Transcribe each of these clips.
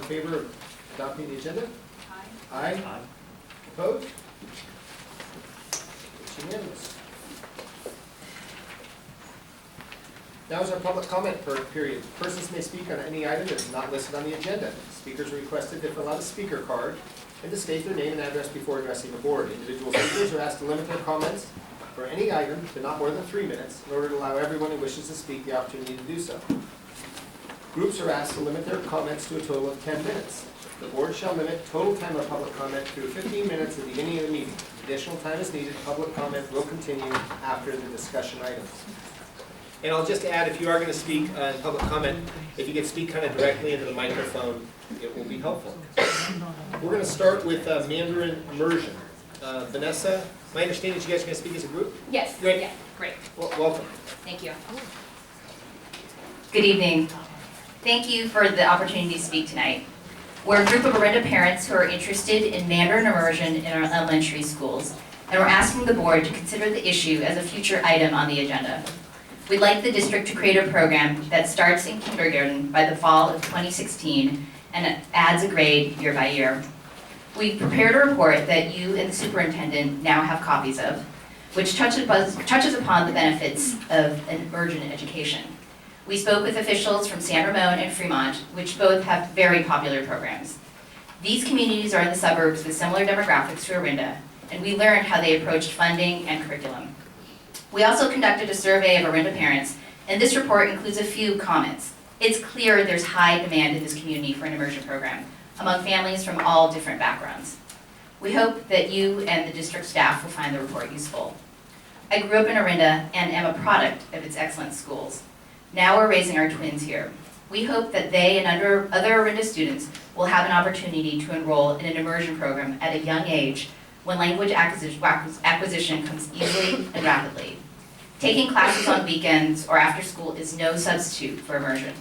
favor of adopting the agenda? Aye. Aye. Aye. Opposed? It's unanimous. Now is our public comment period. Persons may speak on any item that is not listed on the agenda. Speakers are requested to fill out a speaker card and to state their name and address before addressing the board. Individual speakers are asked to limit their comments for any item to not more than 3 minutes in order to allow everyone who wishes to speak the opportunity to do so. Groups are asked to limit their comments to a total of 10 minutes. The board shall limit total time of public comment to 15 minutes at the beginning of the meeting. If additional time is needed, public comment will continue after the discussion items. And I'll just add, if you are going to speak in public comment, if you could speak kind of directly into the microphone, it will be helpful. We're going to start with Mandarin immersion. Vanessa, my understanding is you guys are going to speak as a group? Yes. Great. Yeah, great. Well, welcome. Thank you. Good evening. Thank you for the opportunity to speak tonight. We're a group of Orinda parents who are interested in Mandarin immersion in our elementary schools, and we're asking the board to consider the issue as a future item on the agenda. We'd like the district to create a program that starts in kindergarten by the fall of 2016 and adds a grade year by year. We've prepared a report that you and the superintendent now have copies of, which touches upon the benefits of an immersion education. We spoke with officials from San Ramon and Fremont, which both have very popular programs. These communities are in the suburbs with similar demographics to Orinda, and we learned how they approached funding and curriculum. We also conducted a survey of Orinda parents, and this report includes a few comments. It's clear there's high demand in this community for an immersion program among families from all different backgrounds. We hope that you and the district staff will find the report useful. I grew up in Orinda and am a product of its excellent schools. Now we're raising our twins here. We hope that they and other Orinda students will have an opportunity to enroll in an immersion program at a young age when language acquisition comes easily and rapidly. Taking classes on weekends or after school is no substitute for immersion.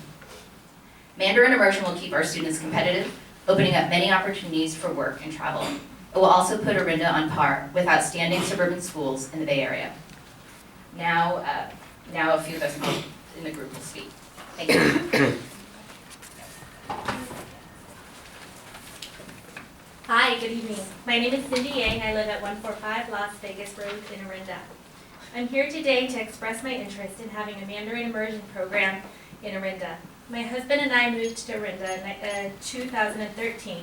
Mandarin immersion will keep our students competitive, opening up many opportunities for work and travel. It will also put Orinda on par with outstanding suburban schools in the Bay Area. Now a few of us in the group will speak. Thank you. Hi, good evening. My name is Cindy Yang. I live at 145 Las Vegas Road in Orinda. I'm here today to express my interest in having a Mandarin immersion program in Orinda. My husband and I moved to Orinda in 2013,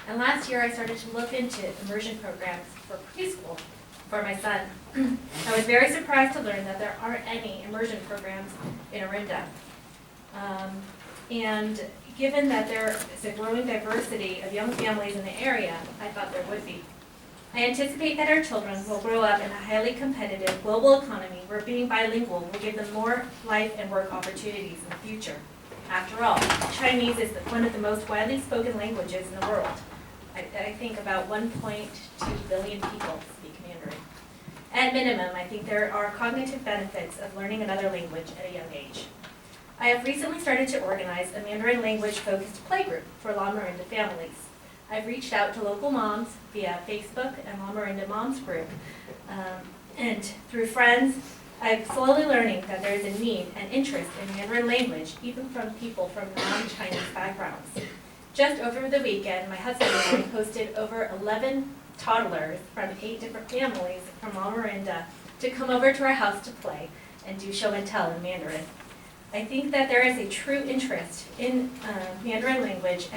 and last year I started to look into immersion programs for preschool for my son. I was very surprised to learn that there aren't any immersion programs in Orinda. And given that there is a growing diversity of young families in the area, I thought there would be. I anticipate that our children will grow up in a highly competitive global economy where being bilingual will give them more life and work opportunities in the future. After all, Chinese is one of the most widely spoken languages in the world. I think about 1.2 billion people speak Mandarin. At minimum, I think there are cognitive benefits of learning another language at a young age. I have recently started to organize a Mandarin language-focused playgroup for La Orinda families. I've reached out to local moms via Facebook and La Orinda Moms Group, and through friends, I'm slowly learning that there is a need and interest in Mandarin language, even from people from non-Chinese backgrounds. Just over the weekend, my husband and I hosted over 11 toddlers from 8 different families from La Orinda to come over to our house to play and do show and tell in Mandarin. I think that there is a true interest in Mandarin language,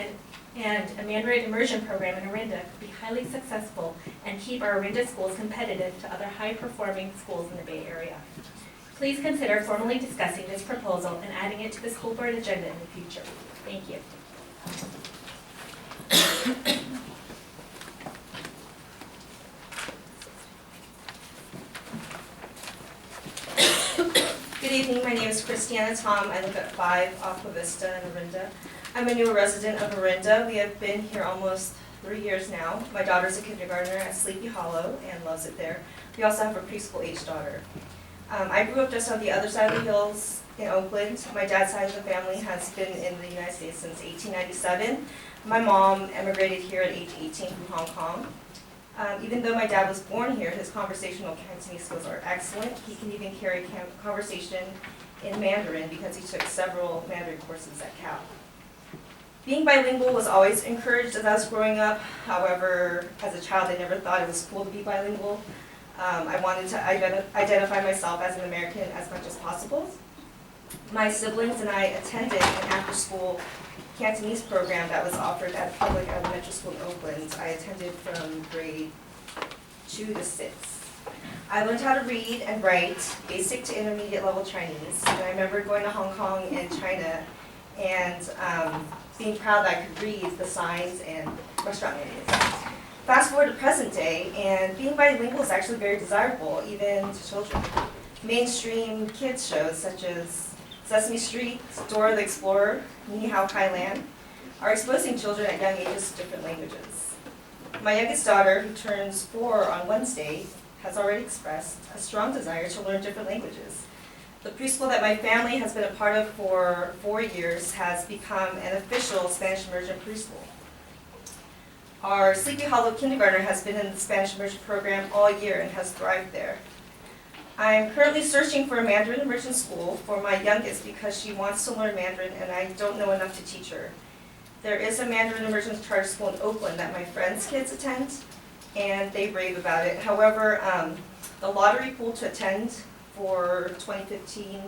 and a Mandarin immersion program in Orinda could be highly successful and keep our Orinda schools competitive to other high-performing schools in the Bay Area. Please consider formally discussing this proposal and adding it to the school board agenda in the future. Thank you. Good evening, my name is Christiana Tom. I live at 5 Aqua Vista in Orinda. I'm a new resident of Orinda. We have been here almost 3 years now. My daughter's a kindergartner at Sleepy Hollow and loves it there. We also have a preschool-age daughter. I grew up just on the other side of the hills in Oakland. My dad's side of the family has been in the United States since 1897. My mom emigrated here at age 18 from Hong Kong. Even though my dad was born here, his conversational Cantonese skills are excellent. He can even carry conversation in Mandarin because he took several Mandarin courses at Cal. Being bilingual was always encouraged as I was growing up. However, as a child, I never thought it was cool to be bilingual. I wanted to identify myself as an American as much as possible. My siblings and I attended an after-school Cantonese program that was offered at a public elementary school in Oakland. I attended from grade 2 to 6. I learned how to read and write basic to intermediate level Chinese. And I remember going to Hong Kong and China and being proud that I could read the signs and restaurant menus. Fast forward to present day, and being bilingual is actually very desirable, even to children. Mainstream kids shows such as Sesame Street, Dora the Explorer, Ni Hao Kai Lan are exposing children at young ages to different languages. My youngest daughter, who turns 4 on Wednesday, has already expressed a strong desire to learn different languages. The preschool that my family has been a part of for 4 years has become an official Spanish immersion preschool. Our Sleepy Hollow kindergartner has been in the Spanish immersion program all year and has thrived there. I'm currently searching for a Mandarin immersion school for my youngest because she wants to learn Mandarin and I don't know enough to teach her. There is a Mandarin immersion charter school in Oakland that my friends' kids attend, and they rave about it. However, the lottery pool to attend for 2015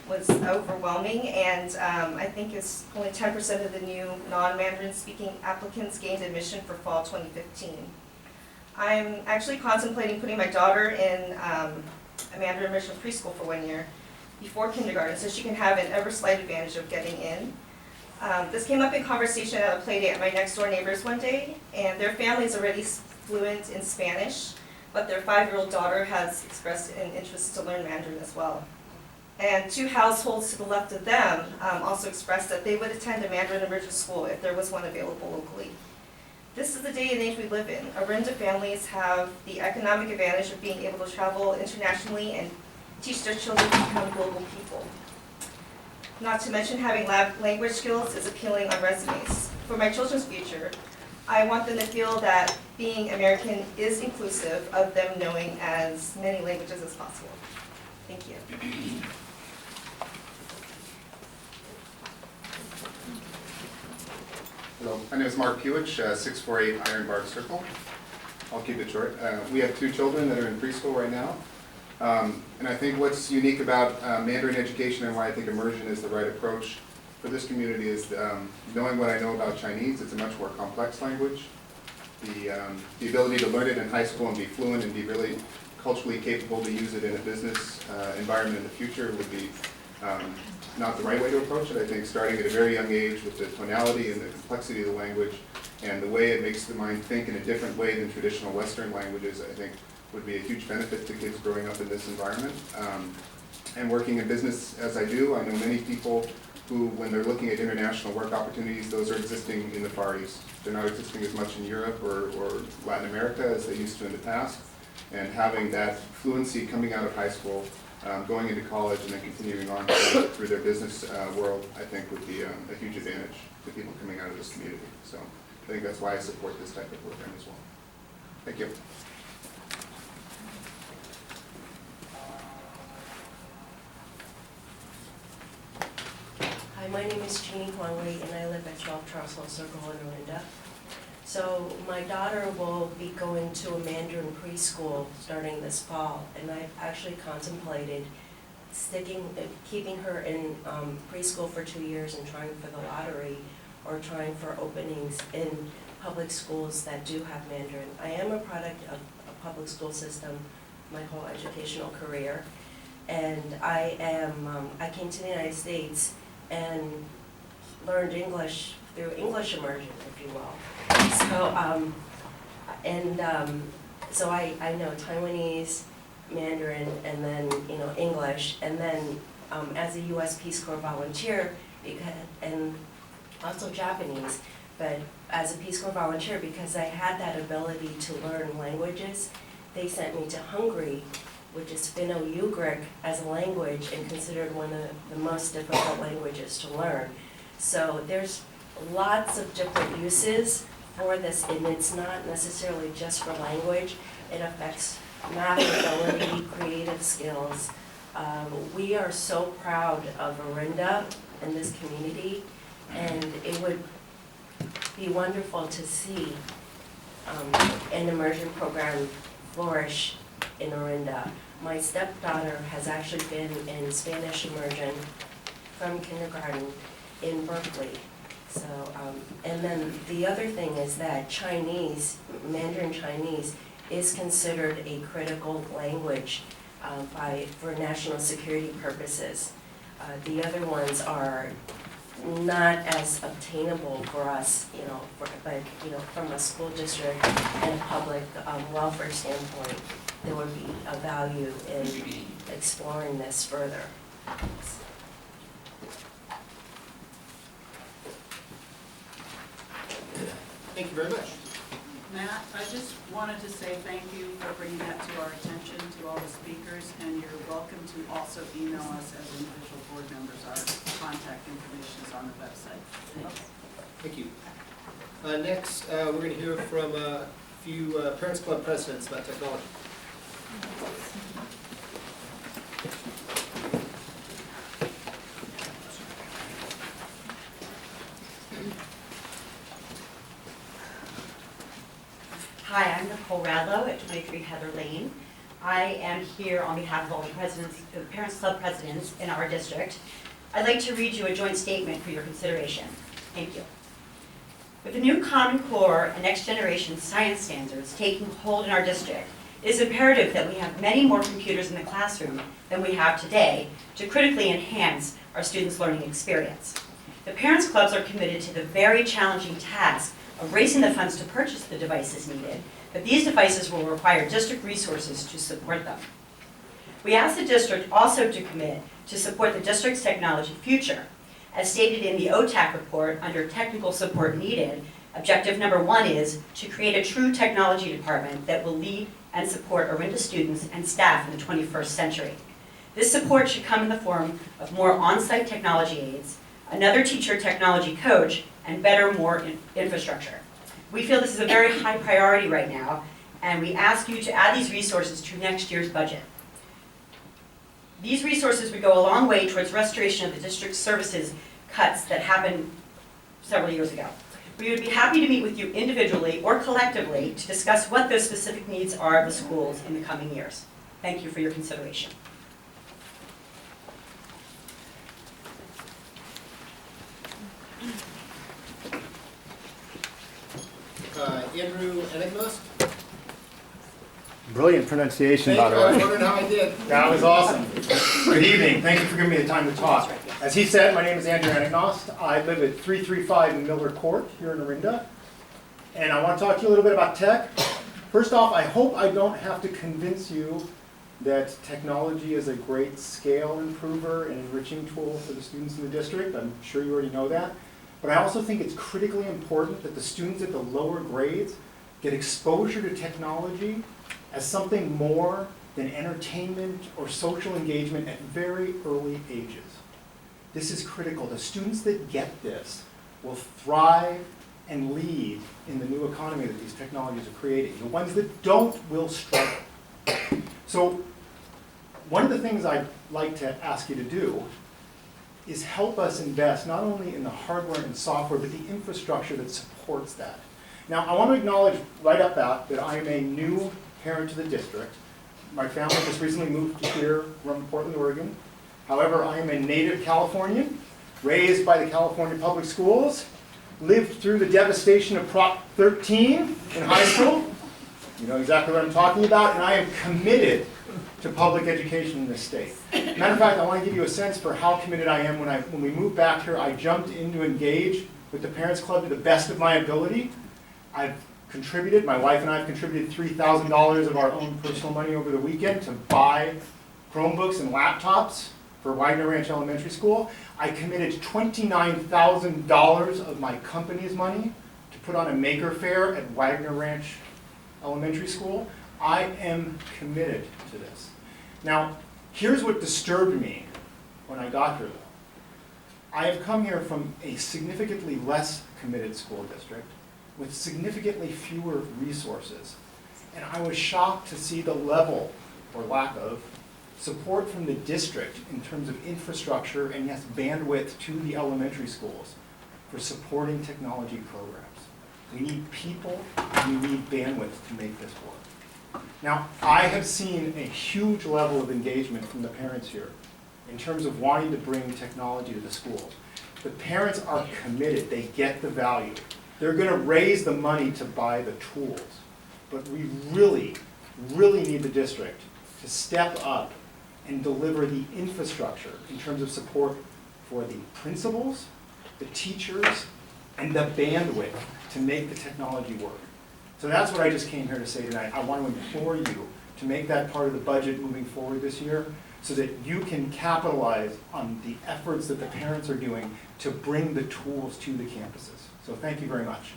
was overwhelming, and I think it's only 10% of the new non-Mandarin speaking applicants gained admission for fall 2015. I'm actually contemplating putting my daughter in a Mandarin immersion preschool for 1 year before kindergarten so she can have an ever slight advantage of getting in. This came up in conversation at a play date at my next door neighbors one day, and their family is already fluent in Spanish, but their 5-year-old daughter has expressed an interest to learn Mandarin as well. And 2 households to the left of them also expressed that they would attend a Mandarin immersion school if there was one available locally. This is the day and age we live in. Orinda families have the economic advantage of being able to travel internationally and teach their children to become global people. Not to mention having language skills is appealing on resumes. For my children's future, I want them to feel that being American is inclusive of them knowing as many languages as possible. Thank you. Hello, my name is Mark Pewich, 648 Iron Bark Circle. I'll keep it short. We have 2 children that are in preschool right now. And I think what's unique about Mandarin education and why I think immersion is the right approach for this community is knowing what I know about Chinese. It's a much more complex language. The ability to learn it in high school and be fluent and be really culturally capable to use it in a business environment in the future would be not the right way to approach it. I think starting at a very young age with the tonality and the complexity of the language and the way it makes the mind think in a different way than traditional Western languages, I think would be a huge benefit to kids growing up in this environment. And working in business as I do, I know many people who, when they're looking at international work opportunities, those are existing in the Far East. They're not existing as much in Europe or Latin America as they used to in the past. And having that fluency coming out of high school, going into college, and then continuing on through their business world, I think would be a huge advantage to people coming out of this community. So I think that's why I support this type of program as well. Thank you. Hi, my name is Jeannie Huangwei, and I live at 12 Charles Hill Circle in Orinda. So my daughter will be going to a Mandarin preschool starting this fall, and I've actually contemplated keeping her in preschool for 2 years and trying for the lottery or trying for openings in public schools that do have Mandarin. I am a product of a public school system my whole educational career, and I came to the United States and learned English through English immersion, if you will. So I know Taiwanese, Mandarin, and then English, and then as a U.S. Peace Corps volunteer, and also Japanese, but as a Peace Corps volunteer, because I had that ability to learn languages, they sent me to Hungary, which is Finno-Ugric as a language and considered one of the most difficult languages to learn. So there's lots of different uses for this, and it's not necessarily just for language. It affects math ability, creative skills. We are so proud of Orinda and this community, and it would be wonderful to see an immersion program flourish in Orinda. My stepdaughter has actually been in Spanish immersion from kindergarten in Berkeley. So, and then the other thing is that Chinese, Mandarin Chinese, is considered a critical language for national security purposes. The other ones are not as obtainable for us, but from a school district and public welfare standpoint, there would be a value in exploring this further. Thank you very much. Matt, I just wanted to say thank you for bringing that to our attention, to all the speakers, and you're welcome to also email us as individual board members. Our contact information is on the website. Thank you. Next, we're going to hear from a few Parents Club presidents about technology. Hi, I'm Nicole Radlow at 23 Heather Lane. I am here on behalf of all the Parents Club presidents in our district. I'd like to read you a joint statement for your consideration. Thank you. With the new Common Core and Next Generation Science standards taking hold in our district, it is imperative that we have many more computers in the classroom than we have today to critically enhance our students' learning experience. The Parents Clubs are committed to the very challenging task of raising the funds to purchase the devices needed, but these devices will require district resources to support them. We ask the district also to commit to support the district's technology future. As stated in the OTAC report under technical support needed, objective number 1 is to create a true technology department that will lead and support Orinda students and staff in the 21st century. This support should come in the form of more on-site technology aids, another teacher technology coach, and better, more infrastructure. We feel this is a very high priority right now, and we ask you to add these resources to next year's budget. These resources would go a long way towards restoration of the district's services cuts that happened several years ago. We would be happy to meet with you individually or collectively to discuss what those specific needs are of the schools in the coming years. Thank you for your consideration. Andrew Enigmas? Brilliant pronunciation, Thank by you. the I was way. wondering how I did. That was awesome. Good evening. Thank you for giving me the time to talk. As he said, my name is Andrew Enignost. I live at 335 Miller Court here in Orinda. And I want to talk to you a little bit about tech. First off, I hope I don't have to convince you that technology is a great scale improver and enriching tool for the students in the district. I'm sure you already know that. But I also think it's critically important that the students at the lower grades get exposure to technology as something more than entertainment or social engagement at very early ages. This is critical. The students that get this will thrive and lead in the new economy that these technologies are creating. The ones that don't will struggle. So one of the things I'd like to ask you to do is help us invest not only in the hardware and software, but the infrastructure that supports that. Now, I want to acknowledge right up that I am a new parent to the district. My family just recently moved here from Portland, Oregon. However, I am a native Californian, raised by the California public schools, lived through the devastation of Prop 13 in high school. You know exactly what I'm talking about, and I am committed to public education in this state. Matter of fact, I want to give you a sense for how committed I am. When we moved back here, I jumped in to engage with the Parents Club to the best of my ability. I've contributed, my wife and I have contributed $3,000 of our own personal money over the weekend to buy Chromebooks and laptops for Wagner Ranch Elementary School. I committed $29,000 of my company's money to put on a maker fair at Wagner Ranch Elementary School. I am committed to this. Now, here's what disturbed me when I got here, though. I have come here from a significantly less committed school district with significantly fewer resources. And I was shocked to see the level, or lack of, support from the district in terms of infrastructure and, yes, bandwidth to the elementary schools for supporting technology programs. We need people, and we need bandwidth to make this work. Now, I have seen a huge level of engagement from the parents here in terms of wanting to bring technology to the schools. The parents are committed, they get the value. They're gonna raise the money to buy the tools. But we really, really need the district to step up and deliver the infrastructure in terms of support for the principals, the teachers, and the bandwidth to make the technology work. So that's what I just came here to say tonight. I want to implore you to make that part of the budget moving forward this year so that you can capitalize on the efforts that the parents are doing to bring the tools to the campuses. So thank you very much.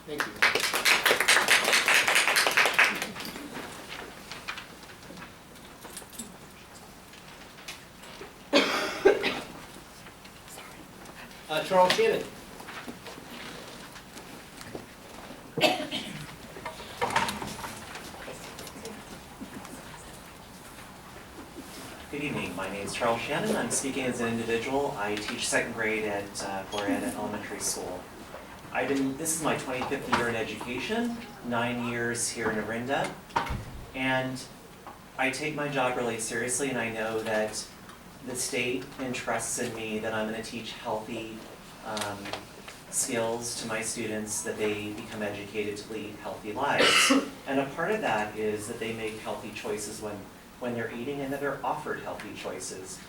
Thank you. Charles Shannon. Good evening, my name is Charles Shannon. I'm speaking as an individual. I teach second grade at Orinda Elementary School. This is my 25th year in education, 9 years here in Orinda, and I take my job really seriously, and I know that the state entrusts in me that I'm going to teach healthy skills to my students, that they become educated to lead healthy lives. And a part of that is that they make healthy choices when they're eating, and that they're offered healthy choices.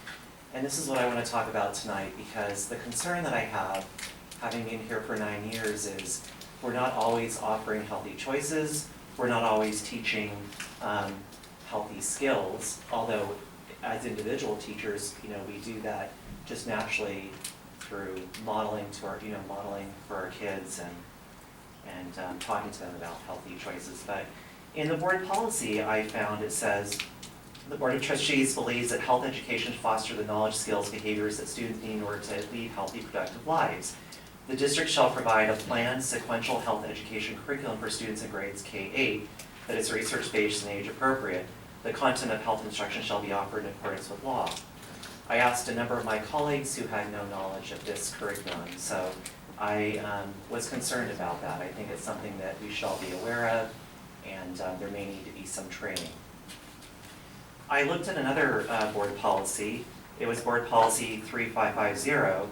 And this is what I want to talk about tonight, because the concern that I have, having been here for 9 years, is we're not always offering healthy choices, we're not always teaching healthy skills, although as individual teachers, we do that just naturally through modeling for our kids and talking to them about healthy choices. But in the board policy, I found it says, the Board of Trustees believes that health education should foster the knowledge, skills, behaviors that students need in order to lead healthy, productive lives. The district shall provide a planned sequential health education curriculum for students in grades K-8 that is research-based and age-appropriate. The content of health instruction shall be offered in accordance with law. I asked a number of my colleagues who had no knowledge of this curriculum, so I was concerned about that. I think it's something that we should all be aware of, and there may need to be some training. I looked at another board policy. It was board policy 3550.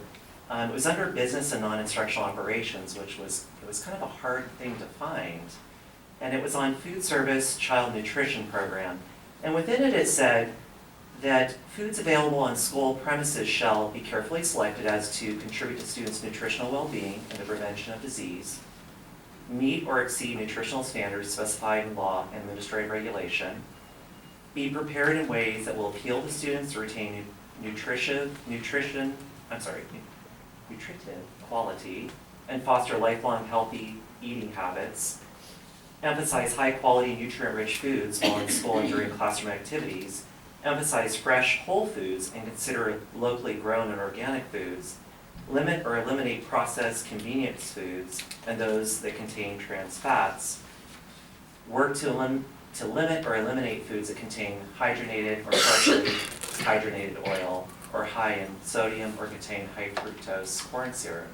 It was under business and non-instructional operations, which was kind of a hard thing to find. And it was on food service child nutrition program. And within it, it said that foods available on school premises shall be carefully selected as to contribute to students' nutritional well-being and the prevention of disease, meet or exceed nutritional standards specified in law and administrative regulation, be prepared in ways that will appeal to students to retain nutritive quality, and foster lifelong healthy eating habits, emphasize high-quality, nutrient-rich foods while in school and during classroom activities, emphasize fresh, whole foods and consider locally grown and organic foods, limit or eliminate processed convenience foods and those that contain trans fats, work to limit or eliminate foods that contain hydrogenated or partially hydrogenated oil or high in sodium or contain high fructose corn syrup.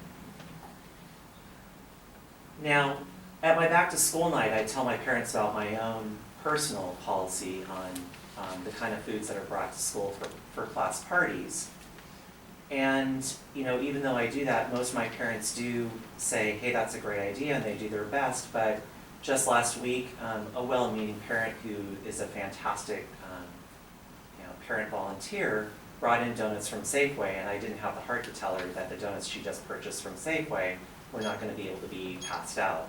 Now, at my back to school night, I tell my parents about my own personal policy on the kind of foods that are brought to school for class parties. And even though I do that, most of my parents do say, hey, that's a great idea, and they do their best. But just last week, a well-meaning parent who is a fantastic parent volunteer brought in donuts from Safeway, and I didn't have the heart to tell her that the donuts she just purchased from Safeway were not going to be able to be passed out.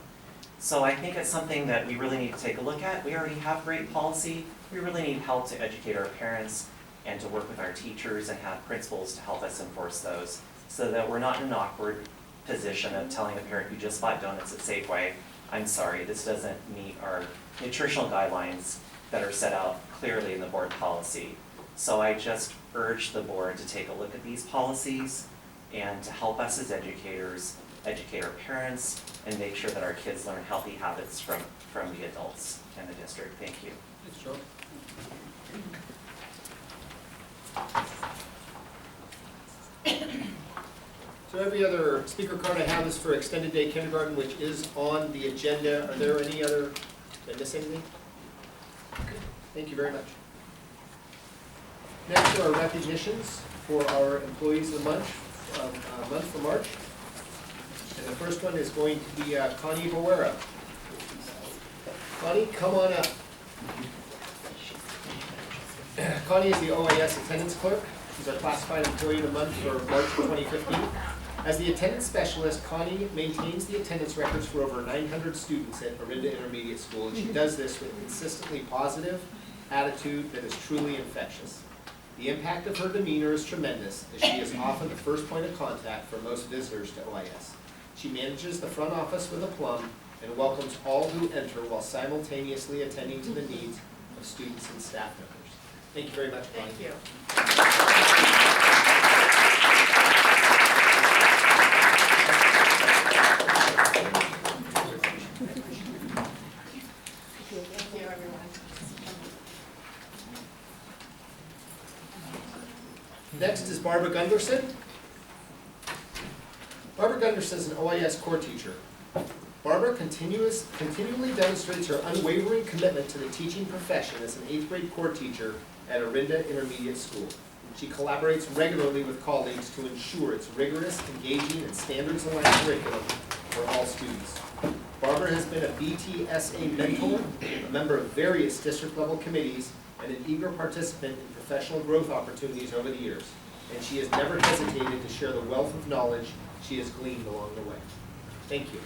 So I think it's something that we really need to take a look at. We already have great policy. We really need help to educate our parents and to work with our teachers and have principals to help us enforce those so that we're not in an awkward position of telling a parent who just bought donuts at Safeway, I'm sorry, this doesn't meet our nutritional guidelines that are set out clearly in the board policy. So I just urge the board to take a look at these policies and to help us as educators educate our parents and make sure that our kids learn healthy habits from the adults in the district. Thank you. Thanks, Joe. So every other speaker card I have is for extended day kindergarten, which is on the agenda. Are there any other, did I miss anything? Okay, thank you very much. Next are our recognitions for our employees of the month for March. And the first one is going to be Connie Boera. Connie, come on up. Connie is the OIS attendance clerk. She's our classified employee of the month for March of 2015. As the attendance specialist, Connie maintains the attendance records for over 900 students at Orinda Intermediate School, and she does this with a consistently positive attitude that is truly infectious. The impact of her demeanor is tremendous, as she is often the first point of contact for most visitors to OIS. She manages the front office with aplomb and welcomes all who enter while simultaneously attending to the needs of students and staff members. Thank you very much, Connie. Thank you. Thank you, everyone. Next is Barbara Gunderson. Barbara Gunderson is an OIS core teacher. Barbara continually demonstrates her unwavering commitment to the teaching profession as an 8th grade core teacher at Orinda Intermediate School. She collaborates regularly with colleagues to ensure its rigorous, engaging, and standards-aligned curriculum for all students. Barbara has been a BTSA mentor, a member of various district-level committees, and an eager participant in professional growth opportunities over the years. And she has never hesitated to share the wealth of knowledge she has gleaned along the way. Thank you.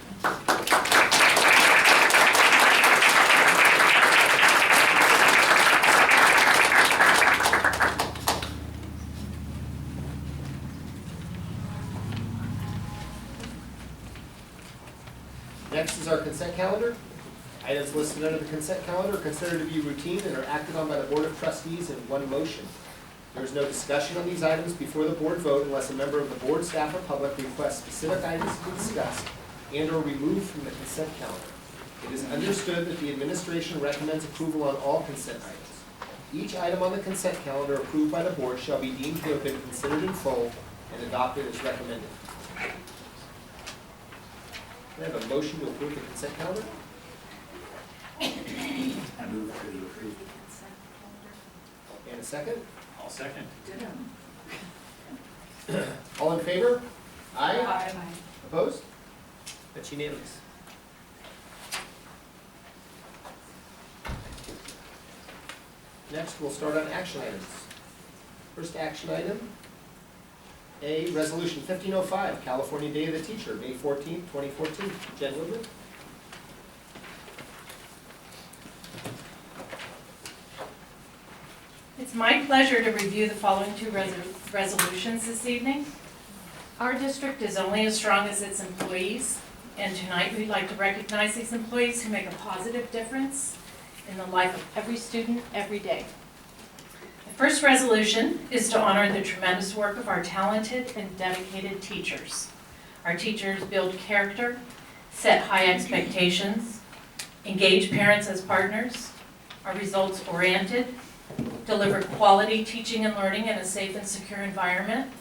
Next is our consent calendar. Items listed under the consent calendar are considered to be routine and are acted on by the Board of Trustees in one motion. There is no discussion on these items before the board vote unless a member of the board, staff, or public requests specific items to be discussed and or removed from the consent calendar. It is understood that the administration recommends approval on all consent items. Each item on the consent calendar approved by the board shall be deemed to have been considered in full and adopted as recommended. Can I have a motion to approve the consent calendar? I move to approve the consent calendar. And a second? I'll second. All in favor? Aye. Aye. Opposed? That's unanimous. Next, we'll start on action items. First action item, A, Resolution 1505, California Day of the Teacher, May 14th, 2014. Jen Woodman. It's my pleasure to review the following two resolutions this evening. Our district is only as strong as its employees, and tonight we'd like to recognize these employees who make a positive difference in the life of every student every day. The first resolution is to honor the tremendous work of our talented and dedicated teachers. Our teachers build character, set high expectations, engage parents as partners, are results-oriented, deliver quality teaching and learning in a safe and secure environment,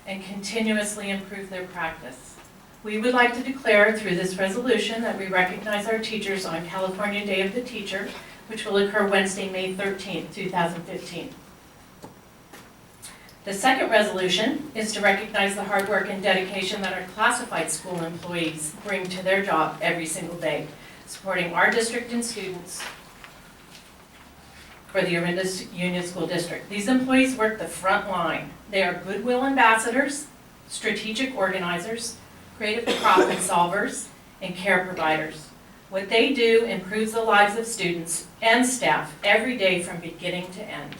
and continuously improve their practice. We would like to declare through this resolution that we recognize our teachers on California Day of the Teacher, which will occur Wednesday, May 13th, 2015. The second resolution is to recognize the hard work and dedication that our classified school employees bring to their job every single day, supporting our district and students for the Orinda Union School District. These employees work the front line. They are goodwill ambassadors, strategic organizers, creative problem solvers, and care providers. What they do improves the lives of students and staff every day from beginning to end.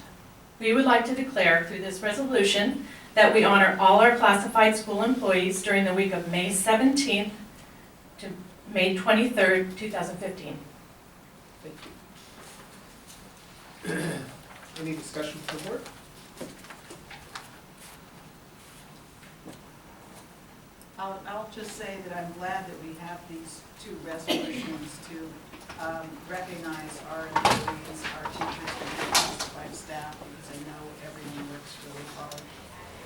We would like to declare through this resolution that we honor all our classified school employees during the week of May 17th to May 23rd, 2015. Thank you. Any discussion from the board? I'll just say that I'm glad that we have these two resolutions to recognize our employees, our teachers, and classified staff, because I know everyone works really hard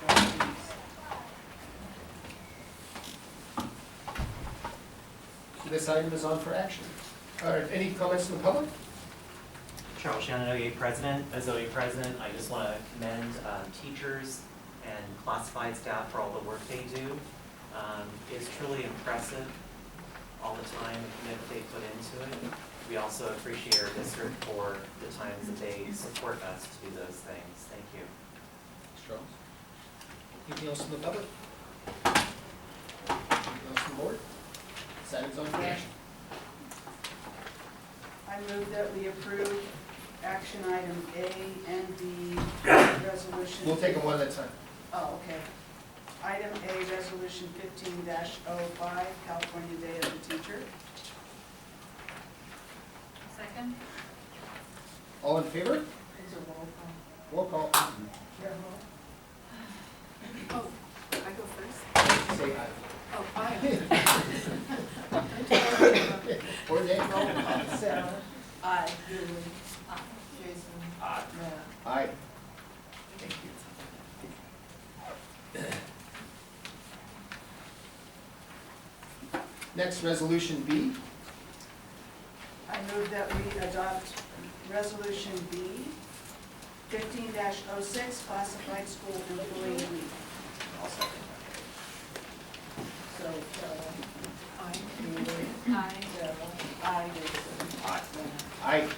for our students. This item is on for action. All right, any comments from the public? Charles Shannon, OEA President. As OEA President, I just want to commend teachers and classified staff for all the work they do. It's truly impressive, all the time and commitment they put into it. We also appreciate our district for the times that they support us to do those things. Thank you. Charles? Anything else from the public? Anything else from the board? This item's on for action. I move that we approve action item A and B resolution. We'll take them one at a time. Oh, okay. Item A, resolution 15-05, California Day of the Teacher. Second? All in favor? Is a roll call. Roll call. Carol? Oh, I go first? Say aye. Oh, aye. Or nay. Sarah? Aye. Julie? Aye. Jason? Aye. Matt? Aye. Thank you. Next, resolution B. I move that we adopt resolution B, 15-06, classified school employee leave. I'll second that. So, Carol? Aye. Julie? Aye. Sarah? Aye. Jason? Aye. Matt? Aye.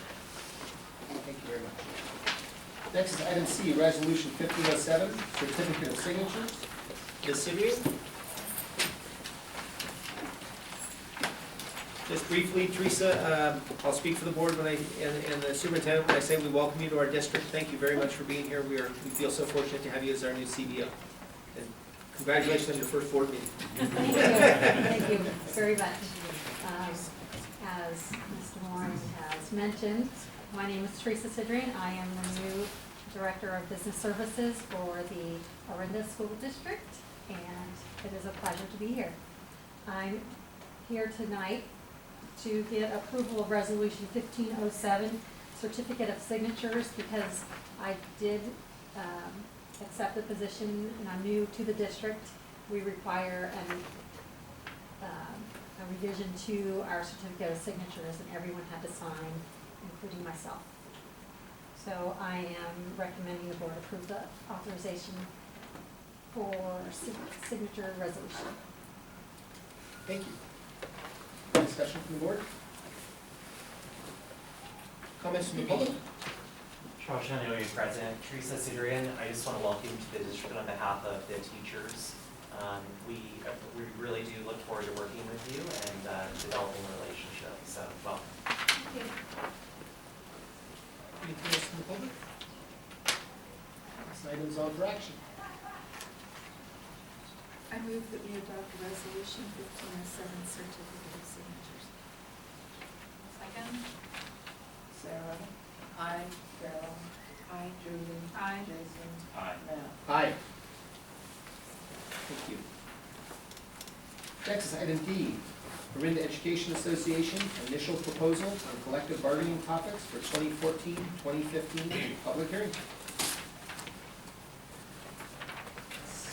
Thank you very much. Next is item C, resolution 1507, certificate of signatures. Ms. Sivier? Just briefly, Teresa, I'll speak for the board when and the superintendent when I say we welcome you to our district. Thank you very much for being here. We feel so fortunate to have you as our new CBO. And congratulations on your first board meeting. Thank you very much. As Mr. Moore has mentioned, my name is Teresa Sidrian. I am the new Director of Business Services for the Orinda School District, and it is a pleasure to be here. I'm here tonight to get approval of Resolution 1507, Certificate of Signatures, because I did accept the position and I'm new to the district. We require a revision to our certificate of signatures, and everyone had to sign, including myself. So I am recommending the board approve the authorization for signature resolution. Thank you. Discussion from the board? Comments from the public? Charles Shannon, OEA President. Teresa Sidrian, I just want to welcome you to the district on behalf of the teachers. We really do look forward to working with you and developing a relationship, so welcome. Anything else from the public? This item's on for action. I move that we adopt resolution 1507, certificate of signatures. Second? Sarah? Aye. Carol? Aye. Julie? Aye. Jason? Aye. Matt? Aye. Thank you. Next is item D, Orinda Education Association, initial proposal on collective bargaining topics for 2014-2015 public hearing.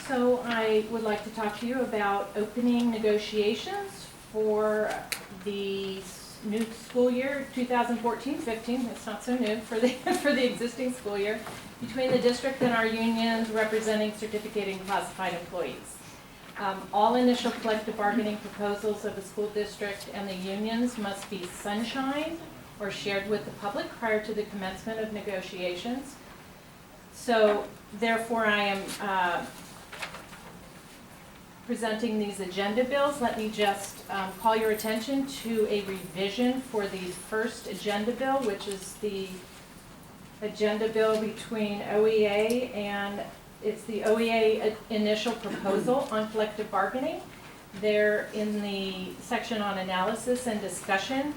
So I would like to talk to you about opening negotiations for the new school year, 2014-15. It's not so new for the for the existing school year, between the district and our unions representing certificated and classified employees. All initial collective bargaining proposals of the school district and the unions must be sunshine or shared with the public prior to the commencement of negotiations. So therefore, I am presenting these agenda bills. Let me just call your attention to a revision for the first agenda bill, which is the agenda bill between OEA and it's the OEA initial proposal on collective bargaining. There in the section on analysis and discussion,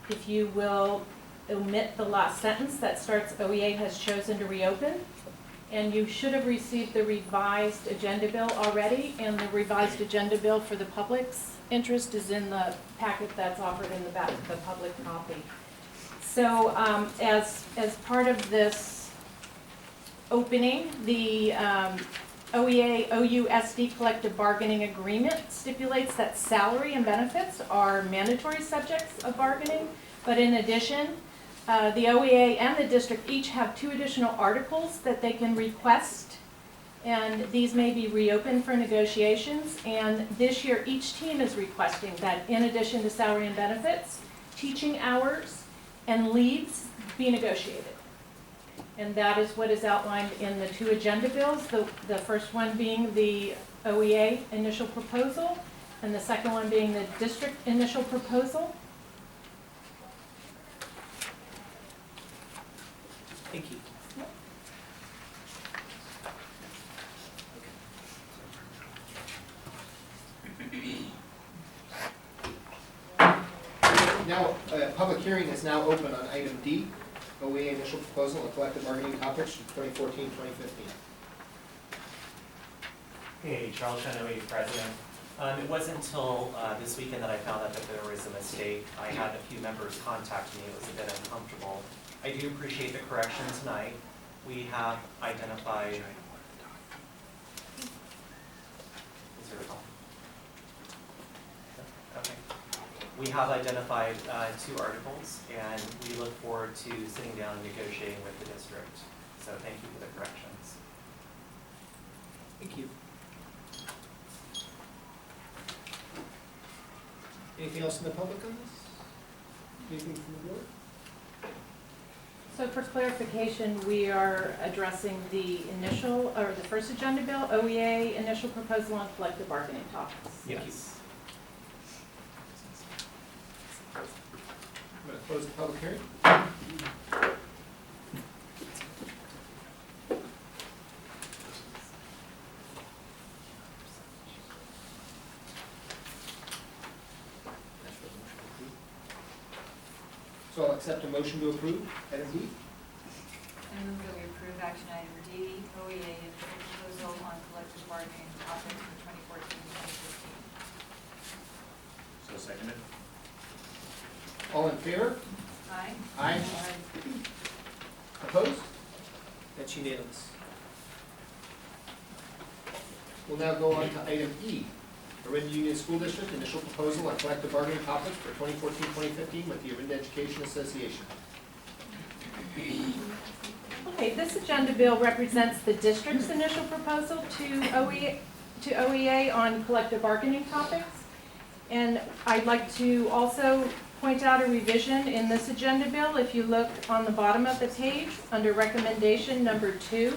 if you will omit the last sentence that starts OEA has chosen to reopen. And you should have received the revised agenda bill already, and the revised agenda bill for the public's interest is in the packet that's offered in the back of the public copy. So as part of this opening, the OEA OUSD collective bargaining agreement stipulates that salary and benefits are mandatory subjects of bargaining, but in addition, the OEA and the district each have 2 additional articles that they can request, and these may be reopened for negotiations. And this year, each team is requesting that in addition to salary and benefits, teaching hours and leaves be negotiated. And that is what is outlined in the 2 agenda bills, the first one being the OEA initial proposal, and the second one being the district initial proposal. Thank you. Now, public hearing is now open on item D, OEA initial proposal on collective bargaining topics for 2014-2015. Hey, Charles Shanoe, President. It wasn't until this weekend that I found out that there was a mistake. I had a few members contact me. It was a bit uncomfortable. I do appreciate the correction tonight. We have identified. Is there a call? Okay. We have identified 2 articles, and we look forward to sitting down and negotiating with the district. So thank you for the corrections. Thank you. Anything else in the public on this? Anything from the board? So for clarification, we are addressing the initial, or the first agenda bill, OEA initial proposal on collective bargaining topics. Yes. I'm going to close the public hearing. So I'll accept a motion to approve item D. I move that we approve action item D, OEA and proposal on collective bargaining topics for 2014-2015. So seconded. All in favor? Aye. Aye. Opposed? That's unanimous. We'll now go on to item E, Orinda Union School District initial proposal on collective bargaining topics for 2014-2015 with the Orinda Education Association. Okay, this agenda bill represents the district's initial proposal to OEA on collective bargaining topics. And I'd like to also point out a revision in this agenda bill. If you look on the bottom of the page, under recommendation number 2,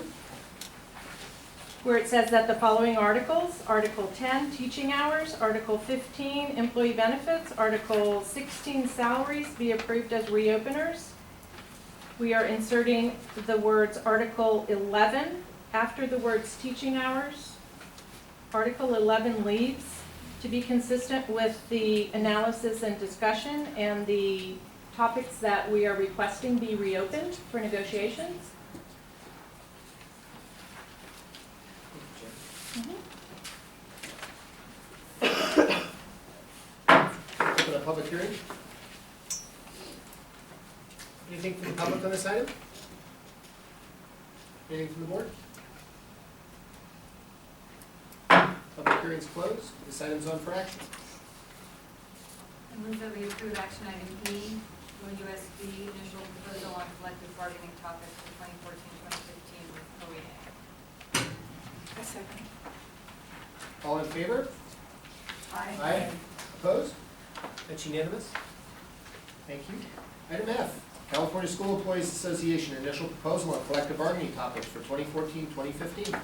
where it says that the following articles, Article 10, teaching hours, Article 15, employee benefits, Article 16, salaries, be approved as reopeners. We are inserting the words Article 11 after the words teaching hours, Article 11 leaves, to be consistent with the analysis and discussion and the topics that we are requesting be reopened for negotiations. Open a public hearing. Anything from the public on this item? Anything from the board? Public hearing's closed. This item's on for action. I move that we approve action item E, OUSD initial proposal on collective bargaining topics for 2014-2015 with OEA. I second. All in favor? Aye. Opposed? That's unanimous. Thank you. Item F, California School Employees Association initial proposal on collective bargaining topics for 2014-2015.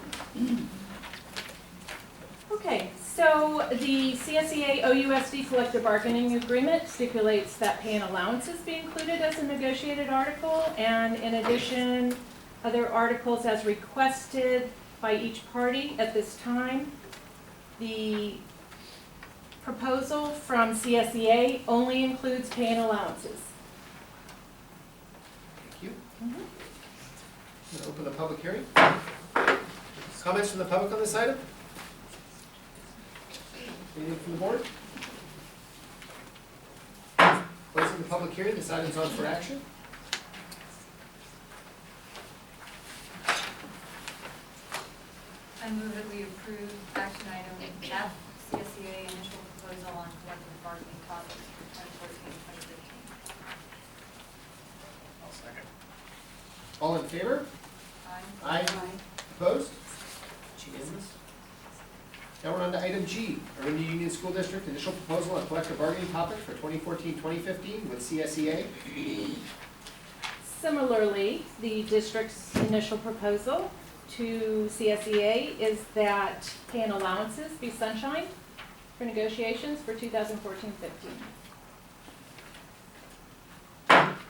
Okay, so the CSEA OUSD collective bargaining agreement stipulates that pay and allowances be included as a negotiated article, and in addition, other articles as requested by each party at this time. The proposal from CSEA only includes pay and allowances. Thank you. I'm going to open the public hearing. Comments from the public on this item? Anything from the board? Closing the public hearing, this item's on for action. I I move that we approve action item F, CSEA initial proposal on collective bargaining topics for 2014-2015. I'll second. All in favor? Aye. Aye. Opposed? It's unanimous. Now we're on to item G, Orinda Union School District initial proposal on collective bargaining topics for 2014-2015 with CSEA. Similarly, the district's initial proposal to CSEA is that pay and allowances be sunshine for negotiations for 2014-15.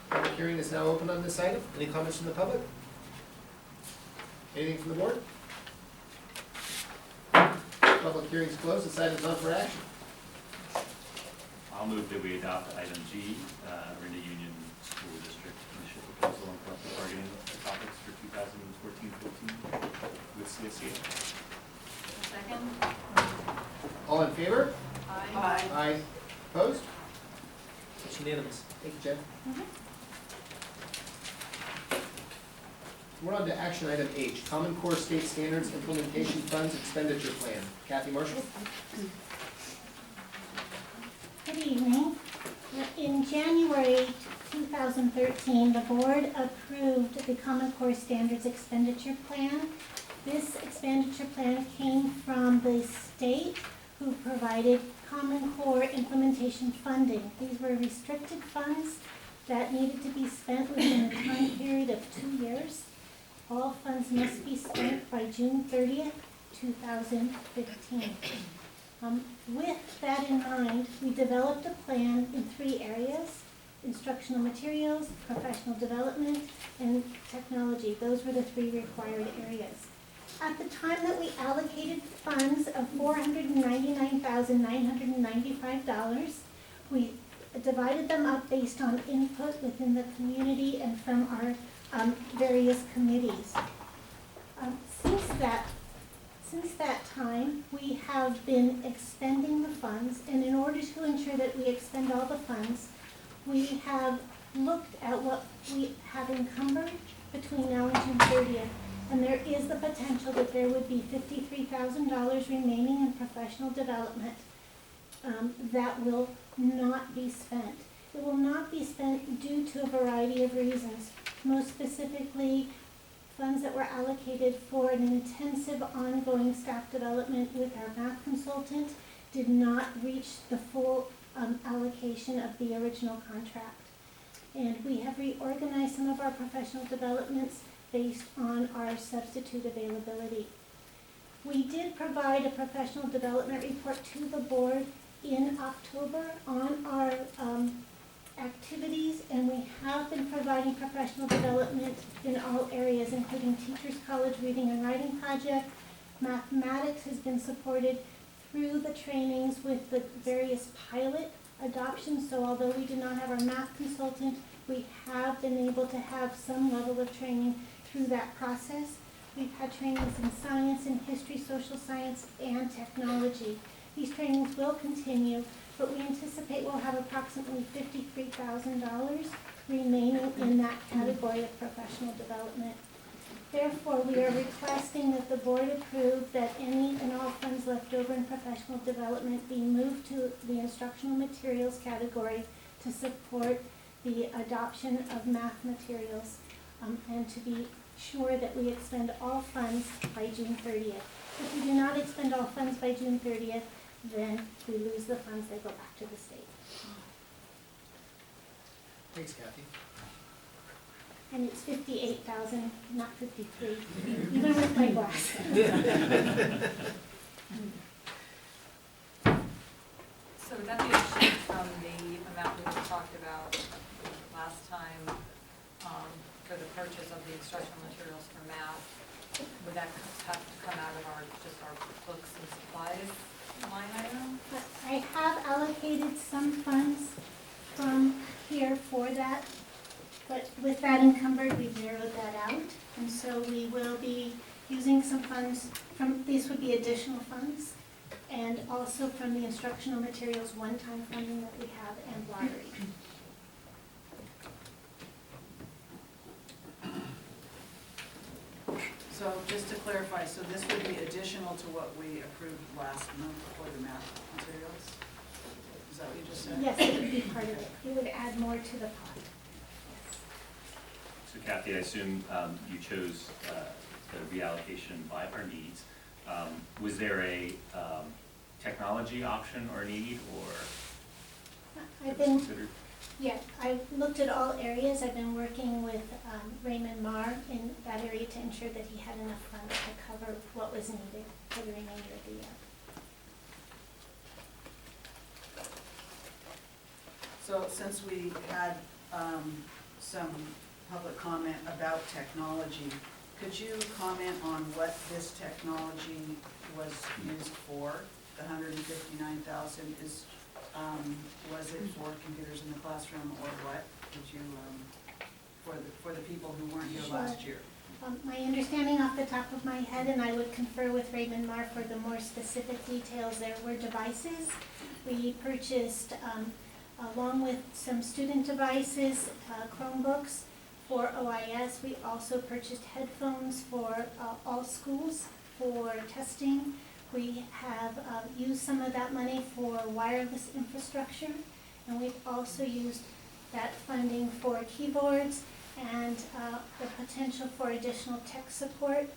Public hearing is now open on this item. Any comments from the public? Anything from the board? Public hearing is closed. This item is on for action. I'll move that we adopt item G, Orinda Union School District initial proposal on collective bargaining topics for 2014-15 with CSEA. Second? All in favor? Aye. Aye. Opposed? It's unanimous. Thank you, Jen. We're on to action item H, Common Core State Standards Implementation Funds Expenditure Plan. Kathy Marshall? Good evening. In January 2013, the board approved the Common Core Standards Expenditure Plan. This expenditure plan came from the state who provided Common Core implementation funding. These were restricted funds that needed to be spent within a time period of 2 years. All funds must be spent by June 30th, 2015. With that in mind, we developed a plan in 3 areas: instructional materials, professional development, and technology. Those were the 3 required areas. At the time that we allocated funds of $499,995, we divided them up based on input within the community and from our various committees. Since that time, we have been expending the funds, and in order to ensure that we expend all the funds, we have looked at what we have encumbered between now and June 30th, and there is the potential that there would be $53,000 remaining in professional development that will not be spent. It will not be spent due to a variety of reasons. Most specifically, funds that were allocated for an intensive ongoing staff development with our math consultant did not reach the full allocation of the original contract. And we have reorganized some of our professional developments based on our substitute availability. We did provide a professional development report to the board in October on our activities, and we have been providing professional development in all areas, including Teachers College Reading and Writing Project. Mathematics has been supported through the trainings with the various pilot adoptions, so although we do not have our math consultant, we have been able to have some level of training through that process. We've had trainings in science, in history, social science, and technology. These trainings will continue, but we anticipate we'll have approximately $53,000 remaining in that category of professional development. Therefore, we are requesting that the board approve that any and all funds left over in professional development be moved to the instructional materials category to support the adoption of math materials, and to be sure that we expend all funds by June 30th. If we do not expend all funds by June 30th, then we lose the funds, they go back to the state. Thanks, Kathy. And it's 58,000, not 53, even with my glasses. So would that be a shift from the amount we talked about last time for the purchase of the instructional materials for math? Would that have to come out of just our books and supplies line item? I have allocated some funds from here for that, but with that encumbered, we've narrowed that out. And so we will be using some funds from, these would be additional funds, and also from the instructional materials one-time funding that we have and lottery. So So just to clarify, so this would be additional to what we approved last month for the math materials? Is that what you just said? Yes, it would be part of it. It would add more to the pot. So Kathy, I assume you chose the reallocation by our needs. Was there a technology option or need, or I've been, considered? yeah, I've looked at all areas. I've been working with Raymond Marr in that area to ensure that he had enough funds to cover what was needed for the remainder of the year. So since we had some public comment about technology, could you comment on what this technology was used for? The $159,000 is, was it for computers in the classroom or what? Did you, for the people who weren't here last year? My understanding off the top of my head, and I would confer with Raymond Marr for the more specific details, there were devices. We purchased, along with some student devices, Chromebooks for OIS. We also purchased headphones for all schools for testing. We have used some of that money for wireless infrastructure, and we've also used that funding for keyboards and the potential for additional tech support.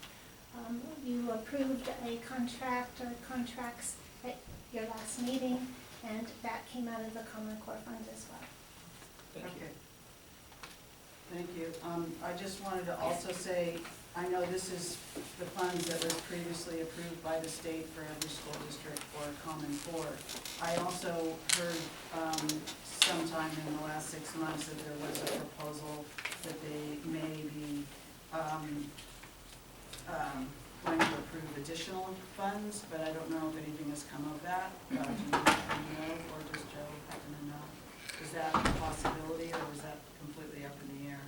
You approved a contract or contracts at your last meeting, and that came out of the Common Core funds as well. Thank you. Okay. Thank you. I just wanted to also say, I know this is the funds that was previously approved by the state for every school district for Common Core. I also heard sometime in the last 6 months that there was a proposal that they may be going to approve additional funds, but I don't know if anything has come of that. Do you know, or does Joe happen to know? Is that a possibility, or is that completely up in the air?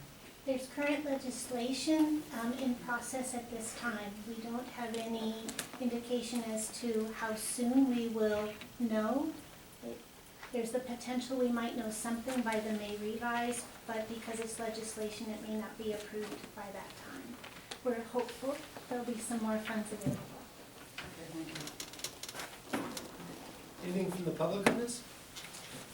There's current legislation in process at this time. We don't have any indication as to how soon we will know. There's the potential we might know something by the May revise, but because it's legislation, it may not be approved by that time. We're hopeful there'll be some more funds available. Okay, thank you. Anything from the public on this?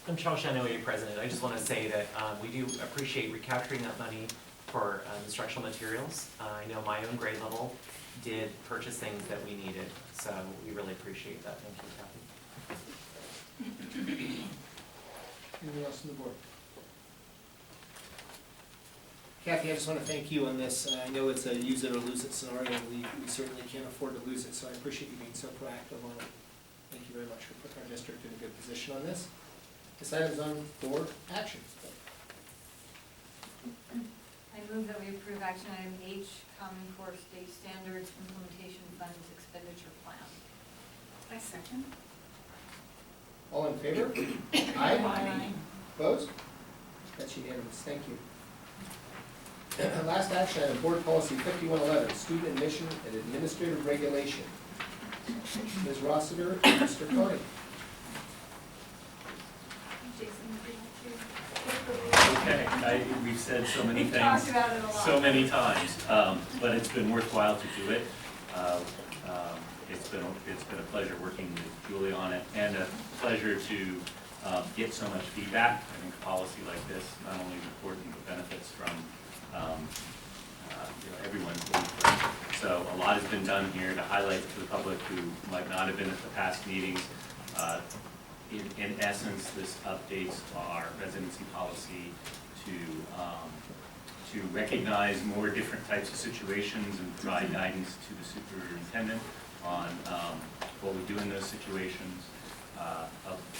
I'm Charles Shanoy, your president. I just want to say that we do appreciate recapturing that money for instructional materials. I know my own grade level did purchase things that we needed, so we really appreciate that. Thank you, Kathy. Anything else from the board? Kathy, I just want to thank you on this. I know it's a use it or lose it scenario, and we certainly can't afford to lose it, so I appreciate you being so proactive on it. Thank you very much for putting our district in a good position on this. This item's on for action. I move that we approve action item H, Common Core State Standards Implementation Funds Expenditure Plan. I second. All in favor? Aye. Opposed? That's unanimous. Thank you. Last action item, Board Policy 5111, Student Admission and Administrative Regulation. Ms. Rossiter and Mr. Coney. Okay, we've said so many We've things, talked about it a lot. so many times, but it's been worthwhile to do it. It's been a pleasure working with Julie on it, and a pleasure to get so much feedback. I think a policy like this not only is important, but benefits from everyone's input. So a lot has been done here to highlight to the public who might not have been at the past meetings. In essence, this updates our residency policy to recognize more different types of situations and provide guidance to the superintendent on what we do in those situations.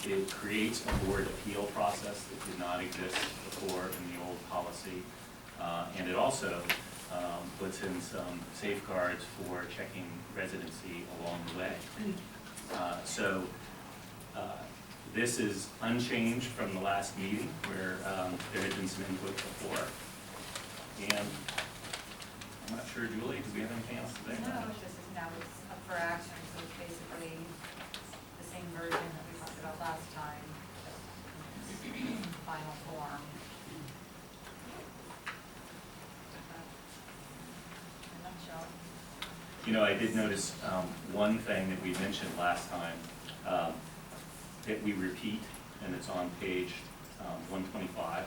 It creates a board appeal process that did not exist before in the old policy. And it also puts in some safeguards for checking residency along the way. This is unchanged from the last meeting where there had been some input before. And I'm not sure, Julie, do we have anything else to say? No, it's just now it's up for action, so it's basically the same version that we talked about last time, just in final form. In a nutshell. You know, I did notice one thing that we mentioned last time that we repeat, and it's on page 125,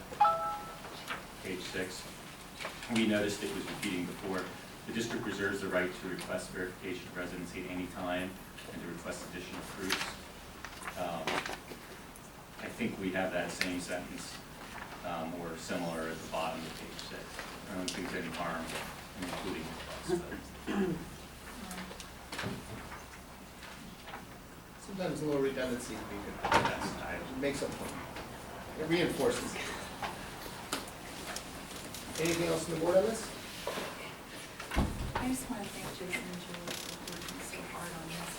page 6. We noticed it was repeating before. The district reserves the right to request verification of residency at any time and to request additional proofs. I think we have that same sentence or similar at the bottom of page 6. I don't think there's any harm in including requests. Sometimes a little redundancy can be good. It makes a point. It reinforces. Anything else on the board on this? I just want to thank Jason and Julie for working so hard on this.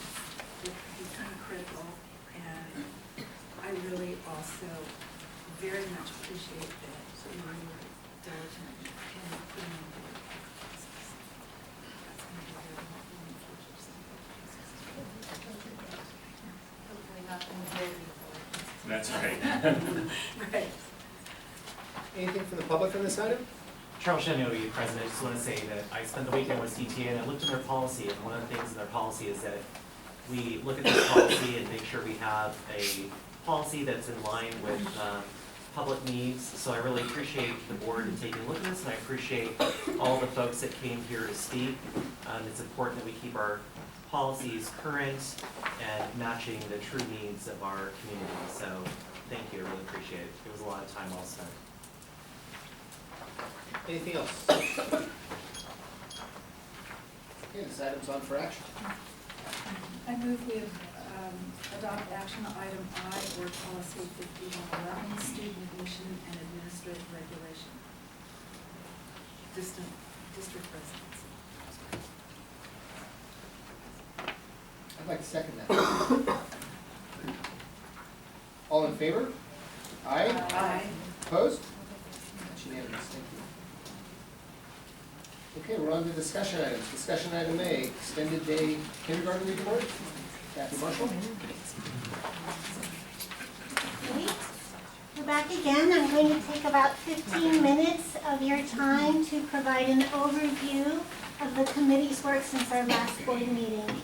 It became critical, and I really also very much appreciate that you were diligent in putting in the process. That's going to be very helpful in the future. Hopefully not in the very That's right. Right. Anything from the public on this item? Charles Shanoy, President, I just want to say that I spent the weekend with CTA and I looked at their policy, and one of the things in their policy is that we look at this policy and make sure we have a policy that's in line with public needs. So I really appreciate the board taking a look at this, and I appreciate all the folks that came here to speak. It's important that we keep our policies current and matching the true needs of our community. So thank you, I really appreciate it. It was a lot of time well spent. Anything else? Okay, this item's on for action. I move we adopt action item I, board policy 5111, student admission and administrative regulation. District residency. I'd like to second that. All in favor? Aye? Aye. Opposed? That's unanimous, thank you. Okay, we're on to discussion items. Discussion item A, extended day kindergarten report. Kathy Marshall. Okay, we're back again. I'm going to take about 15 minutes of your time to provide an overview of the committee's work since our last board meeting.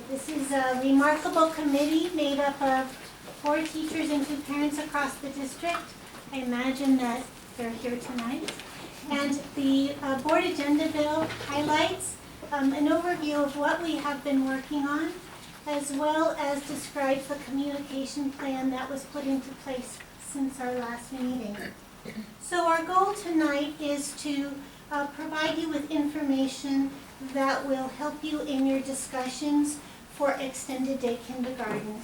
This is a remarkable committee made up of 4 teachers and 2 parents across the district. I imagine that they're here tonight. And the board agenda bill highlights an overview of what we have been working on, as well as describes the communication plan that was put into place since our last meeting. So our goal tonight is to provide you with information that will help you in your discussions for extended day kindergarten.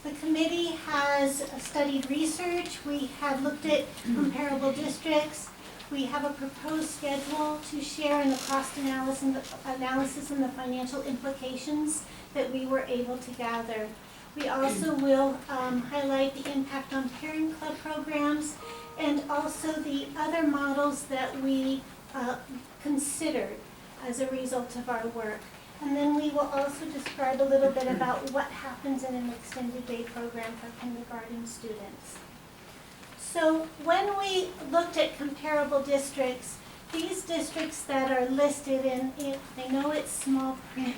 The committee has studied research. We have looked at comparable districts. We have a proposed schedule to share in the cost analysis and the financial implications that we were able to gather. We also will highlight the impact on parent club programs and also the other models that we considered as a result of our work. And then we will also describe a little bit about what happens in an extended day program for kindergarten students. So when we looked at comparable districts, these districts that are listed in, I know it's small print,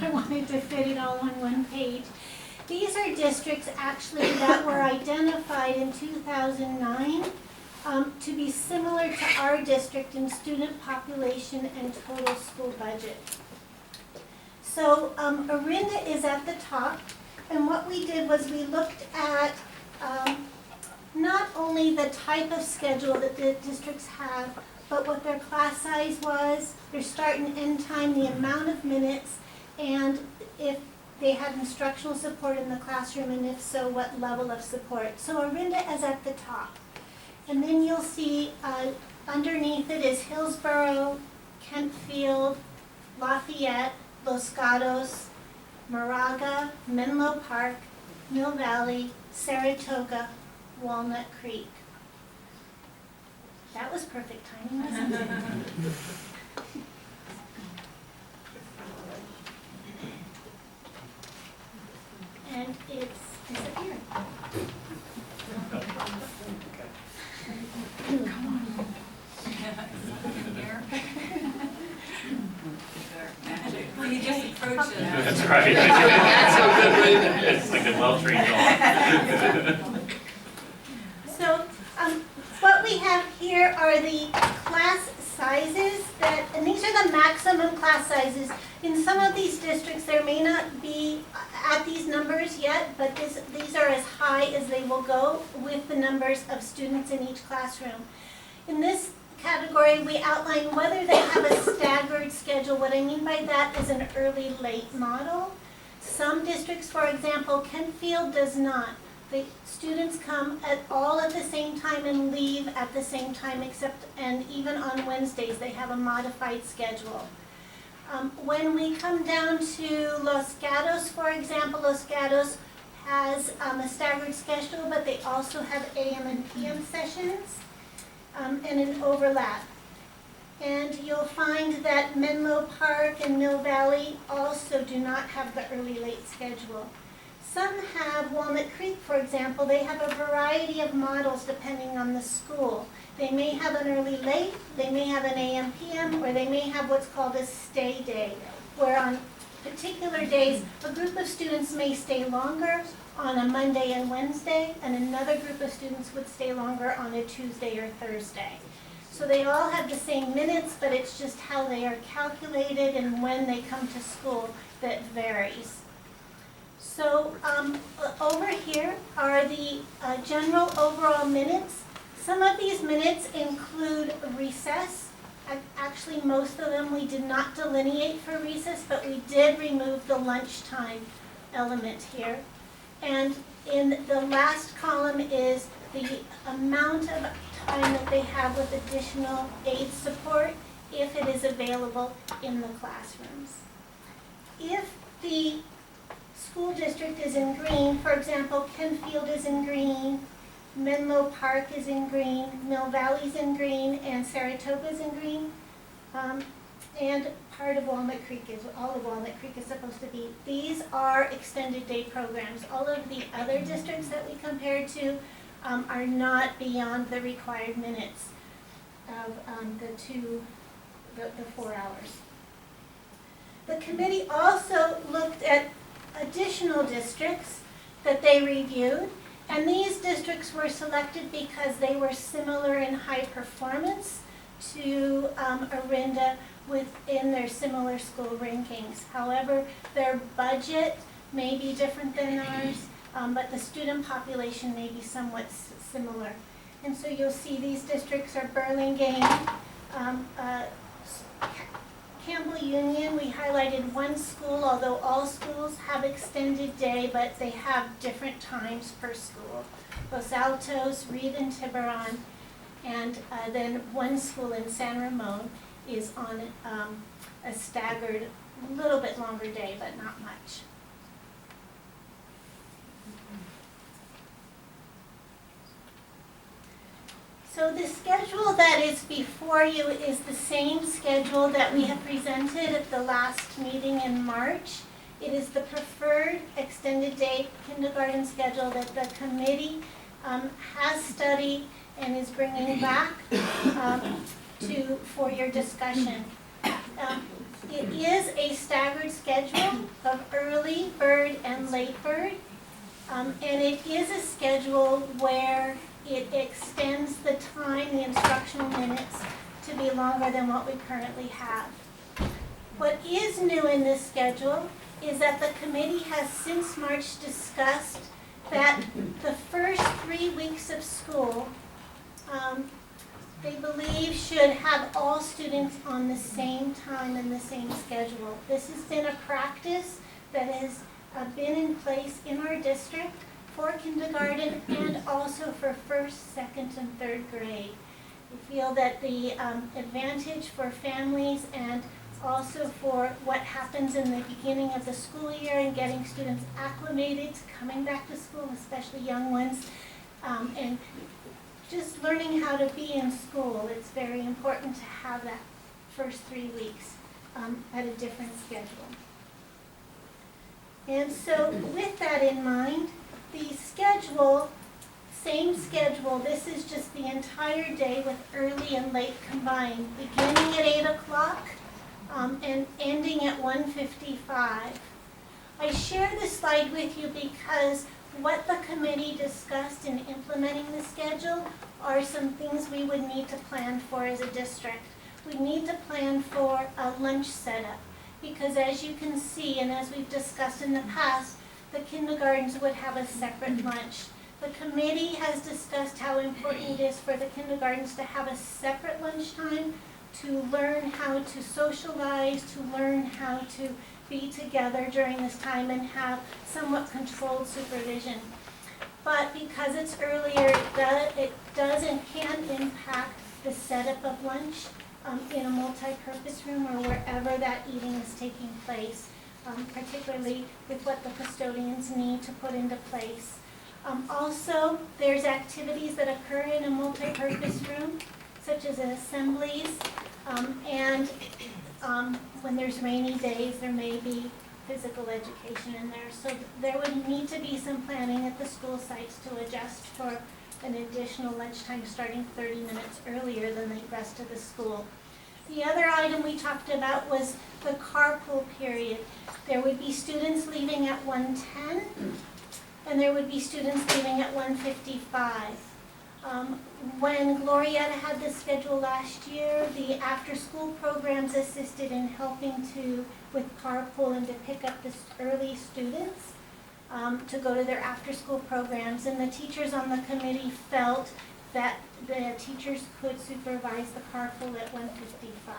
I wanted to fit it all on one page. These are districts actually that were identified in 2009 to be similar to our district in student population and total school budget. So Orinda is at the top, and what we did was we looked at not only the type of schedule that the districts have, but what their class size was, their start and end time, the amount of minutes, and if they had instructional support in the classroom, and if so, what level of support. So Orinda is at the top. And then you'll see underneath it is Hillsborough, Kentfield, Lafayette, Los Gatos, Moraga, Menlo Park, Mill Valley, Saratoga, Walnut Creek. That was perfect timing, wasn't it? And it's disappeared. Come on. Will you just right. That's so good, Brandon. It's like a well-trained dog. So, what we have here are the class sizes and these are the maximum class sizes. In some of these districts, there may not be at these numbers yet, but these are as high as they will go with the numbers of students in each classroom. In this category, we outline whether they have a staggered schedule. What I mean by that is an early-late model. Some districts, for example, Kentfield does not. The students come all at the same time and leave at the same time, and even on Wednesdays, they have a modified schedule. When we come down to Los Gatos, for example, Los Gatos has a staggered schedule, but they also have AM and PM sessions and an overlap. And you'll find that Menlo Park and Mill Valley also do not have the early-late schedule. Some have Walnut Creek, for example. They have a variety of models depending on the school. They may have an early-late, they may have an AM-PM, or they may have what's called a stay day, where on particular days, a group of students may stay longer on a Monday and Wednesday, and another group of students would stay longer on a Tuesday or Thursday. So they all have the same minutes, but it's just how they are calculated and when they come to school that varies. So over here are the general overall minutes. Some of these minutes include recess. Actually, most of them we did not delineate for recess, but we did remove the lunchtime element here. And in the last column is the amount of time that they have with additional aid support if it is available in the classrooms. If the school district is in green, for example, Kentfield is in green, Menlo Park is in green, Mill Valley's in green, and Saratoga's in green. And part of Walnut Creek all of Walnut Creek is supposed to be. These are extended day programs. All of the other districts that we compared to are not beyond the required minutes of the 4 hours. The committee also looked at additional districts that they reviewed, and these districts were selected because they were similar in high performance to Orinda within their similar school rankings. However, their budget may be different than ours, but the student population may be somewhat similar. And so you'll see these districts are Burlingame, Campbell Union. We highlighted one school, although all schools have extended day, but they have different times per school. Los Altos, Reed and Tiburon, and then one school in San Ramon is on a staggered, little bit longer day, but not much. So the schedule that is before you is the same schedule that we have presented at the last meeting in March. It is the preferred extended day kindergarten schedule that the committee has studied and is bringing back for your discussion. It is a staggered schedule of early bird and late bird, and it is a schedule where it extends the time, the instructional minutes, to be longer than what we currently have. What is new in this schedule is that the committee has since March discussed that the first 3 weeks of school, they believe should have all students on the same time and the same schedule. This has been a practice that has been in place in our district for kindergarten and also for first, second, and third grade. We feel that the advantage for families and also for what happens in the beginning of the school year and getting students acclimated to coming back to school, especially young ones, and just learning how to be in school. It's very important to have that first 3 weeks at a different schedule. And so with that in mind, the schedule, same schedule, this is just the entire day with early and late combined, beginning at 8 o'clock and ending at 1:55. I share this slide with you because what the committee discussed in implementing the schedule are some things we would need to plan for as a district. We need to plan for a lunch setup because as you can see and as we've discussed in the past, the kindergartens would have a separate lunch. The committee has discussed how important it is for the kindergartens to have a separate lunchtime to learn how to socialize, to learn how to be together during this time and have somewhat controlled supervision. But because it's earlier, it does and can impact the setup of lunch in a multi-purpose room or wherever that eating is taking place, particularly with what the custodians need to put into place. Also, there's activities that occur in a multi-purpose room, such as assemblies, and when there's rainy days, there may be physical education in there. So there would need to be some planning at the school sites to adjust for an additional lunchtime starting 30 minutes earlier than the rest of the school. The other item we talked about was the carpool period. There would be students leaving at 1:10, and there would be students leaving at 1:55. When Glorietta had this schedule last year, the after-school programs assisted in helping with carpool and to pick up the early students to go to their after-school programs. And the teachers on the committee felt that the teachers could supervise the carpool at 1:55.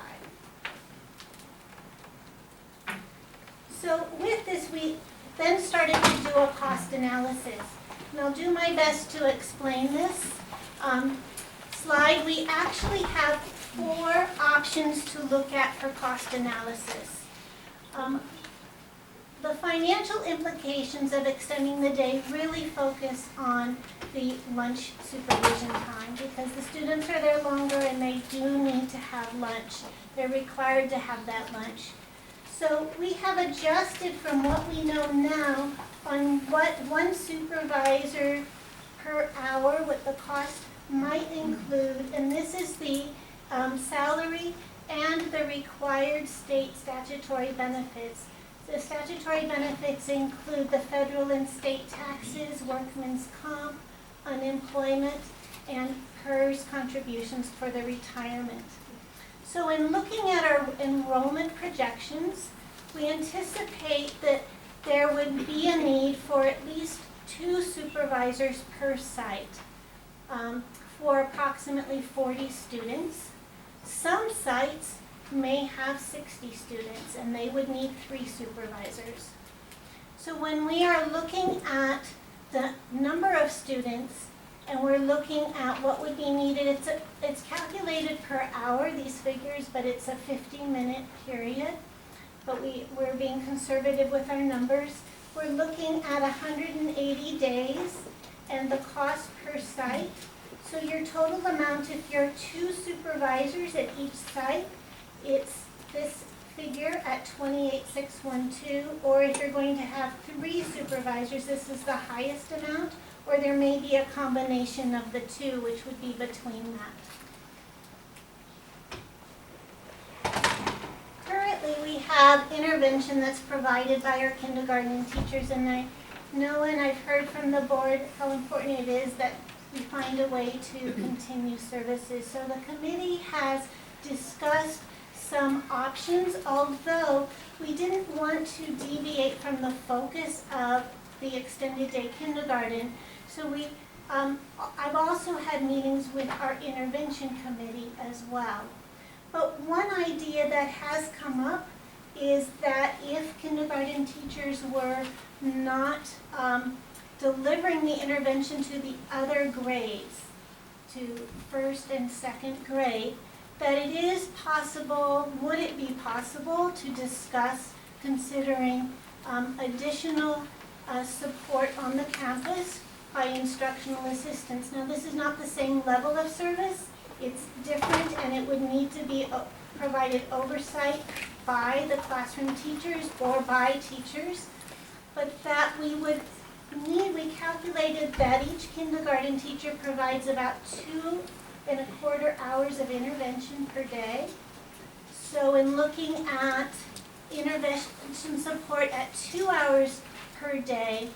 So with this, we then started to do a cost analysis. And I'll do my best to explain this. Slide, we actually have 4 options to look at for cost analysis. The financial implications of extending the day really focus on the lunch supervision time because the students are there longer and they do need to have lunch. They're required to have that lunch. So we have adjusted from what we know now on what one supervisor per hour, what the cost might include, and this is the salary and the required state statutory benefits. The statutory benefits include the federal and state taxes, workman's comp, unemployment, and PERS contributions for the retirement. So in looking at our enrollment projections, we anticipate that there would be a need for at least 2 supervisors per site for approximately 40 students. Some sites may have 60 students and they would need 3 supervisors. So when we are looking at the number of students and we're looking at what would be needed, it's calculated per hour, these figures, but it's a 50-minute period. But we're being conservative with our numbers. We're looking at 180 days and the cost per site. So your total amount, if you're 2 supervisors at each site, it's this figure at 28,612, or if you're going to have 3 supervisors, this is the highest amount, or there may be a combination of the 2, which would be between that. Currently, we have intervention that's provided by our kindergarten teachers, and I know and I've heard from the board how important it is that we find a way to continue services. So the committee has discussed some options, although we didn't want to deviate from the focus of the extended day kindergarten. So I've also had meetings with our intervention committee as well. But one idea that has come up is that if kindergarten teachers were not delivering the intervention to the other grades, to 1st and 2nd grade, that it is possible, would it be possible to discuss considering additional support on the campus by instructional assistants. Now this is not the same level of service, it's different and it would need to be provided oversight by the classroom teachers or by teachers, but that we calculated that each kindergarten teacher provides about 2.25 hours of intervention per day. So in looking at intervention support at 2 hours per day.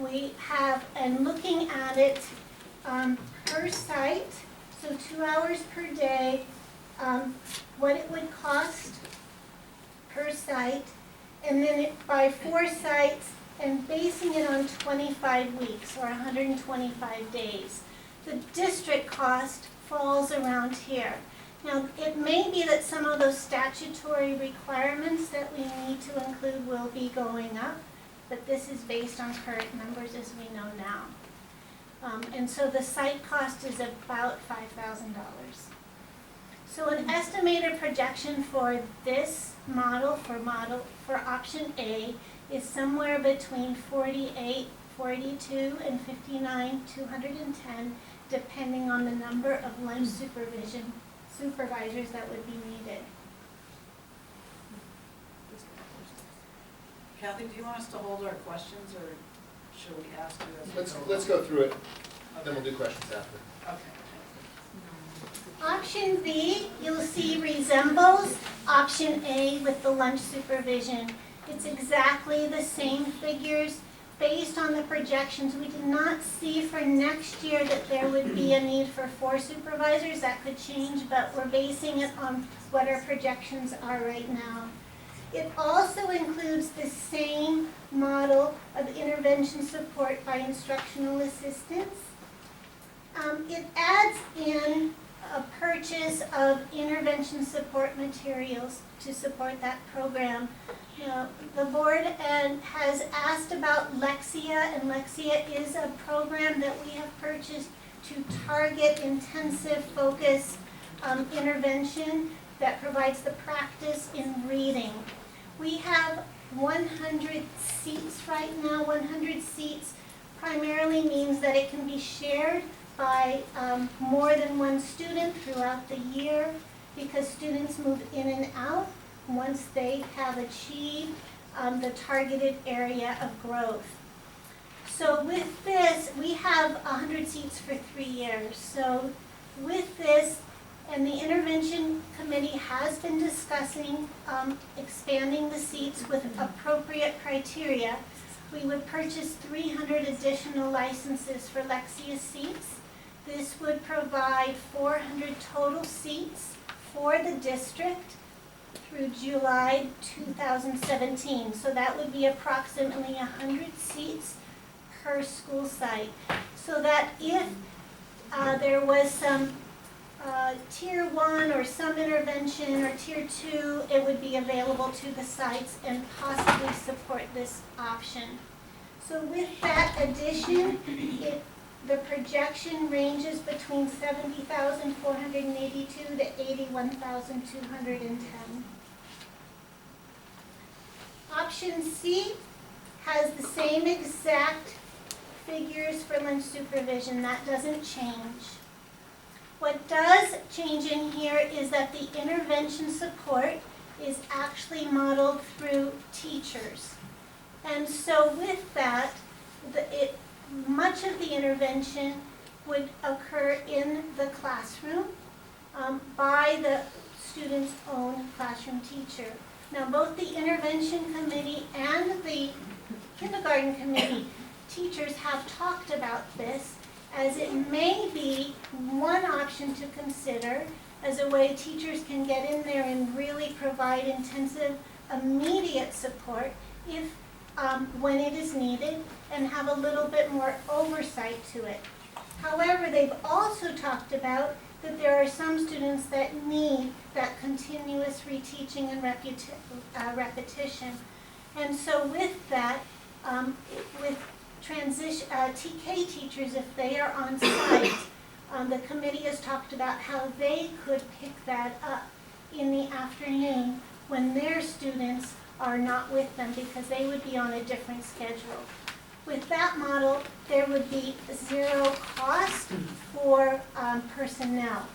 We have, and looking at it per site, so 2 hours per day, what it would cost per site, and then by 4 sites, and basing it on 25 weeks or 125 days. The district cost falls around here. Now, it may be that some of those statutory requirements that we need to include will be going up, but this is based on current numbers as we know now. And so the site cost is about $5,000. So an estimated projection for this model, for option A, is somewhere between 48,42 and 59,210, depending on the number of lunch supervisors that would be needed. Kathy, do you want us to hold our questions, or should we ask you as we Let's go through it, then we'll do questions after. Okay. Option B, you'll see, resembles option A with the lunch supervision. It's exactly the same figures based on the projections. We did not see for next year that there would be a need for 4 supervisors. That could change, but we're basing it on what our projections are right now. It also includes the same model of intervention support by instructional assistants. It adds in a purchase of intervention support materials to support that program. The board has asked about Lexia, and Lexia is a program that we have purchased to target intensive focus intervention that provides the practice in reading. We have 100 seats right now. 100 seats primarily means that it can be shared by more than one student throughout the year, because students move in and out once they have achieved the targeted area of growth. So with this, we have 100 seats for 3 years. So with this, and the intervention committee has been discussing expanding the seats with appropriate criteria. We would purchase 300 additional licenses for Lexia seats. This would provide 400 total seats for the district through July 2017. So that would be approximately 100 seats per school site. So that if there was some tier 1 or some intervention or tier 2, it would be available to the sites and possibly support this option. So with that addition, the projection ranges between 70,482 to 81,210. Option C has the same exact figures for lunch supervision. That doesn't change. What does change in here is that the intervention support is actually modeled through teachers. And so with that, much of the intervention would occur in the classroom by the student's own classroom teacher. Now, both the intervention committee and the kindergarten committee teachers have talked about this, as it may be one option to consider as a way teachers can get in there and really provide intensive, immediate support if when it is needed, and have a little bit more oversight to it. However, they've also talked about that there are some students that need that continuous reteaching and repetition. And so with that, with TK teachers, if they are on site, the committee has talked about how they could pick that up in the afternoon when their students are not with them, because they would be on a different schedule. With that model, there would be 0 cost for personnel.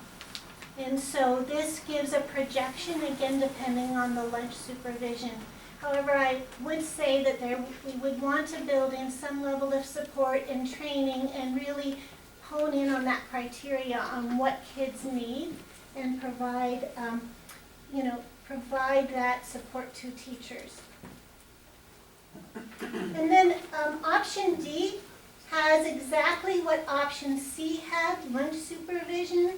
And so this gives a projection, again, depending on the lunch supervision. However, I would say that we would want to build in some level of support and training and really hone in on that criteria on what kids need, and provide provide that support to teachers. And then option D has exactly what option C had, lunch supervision,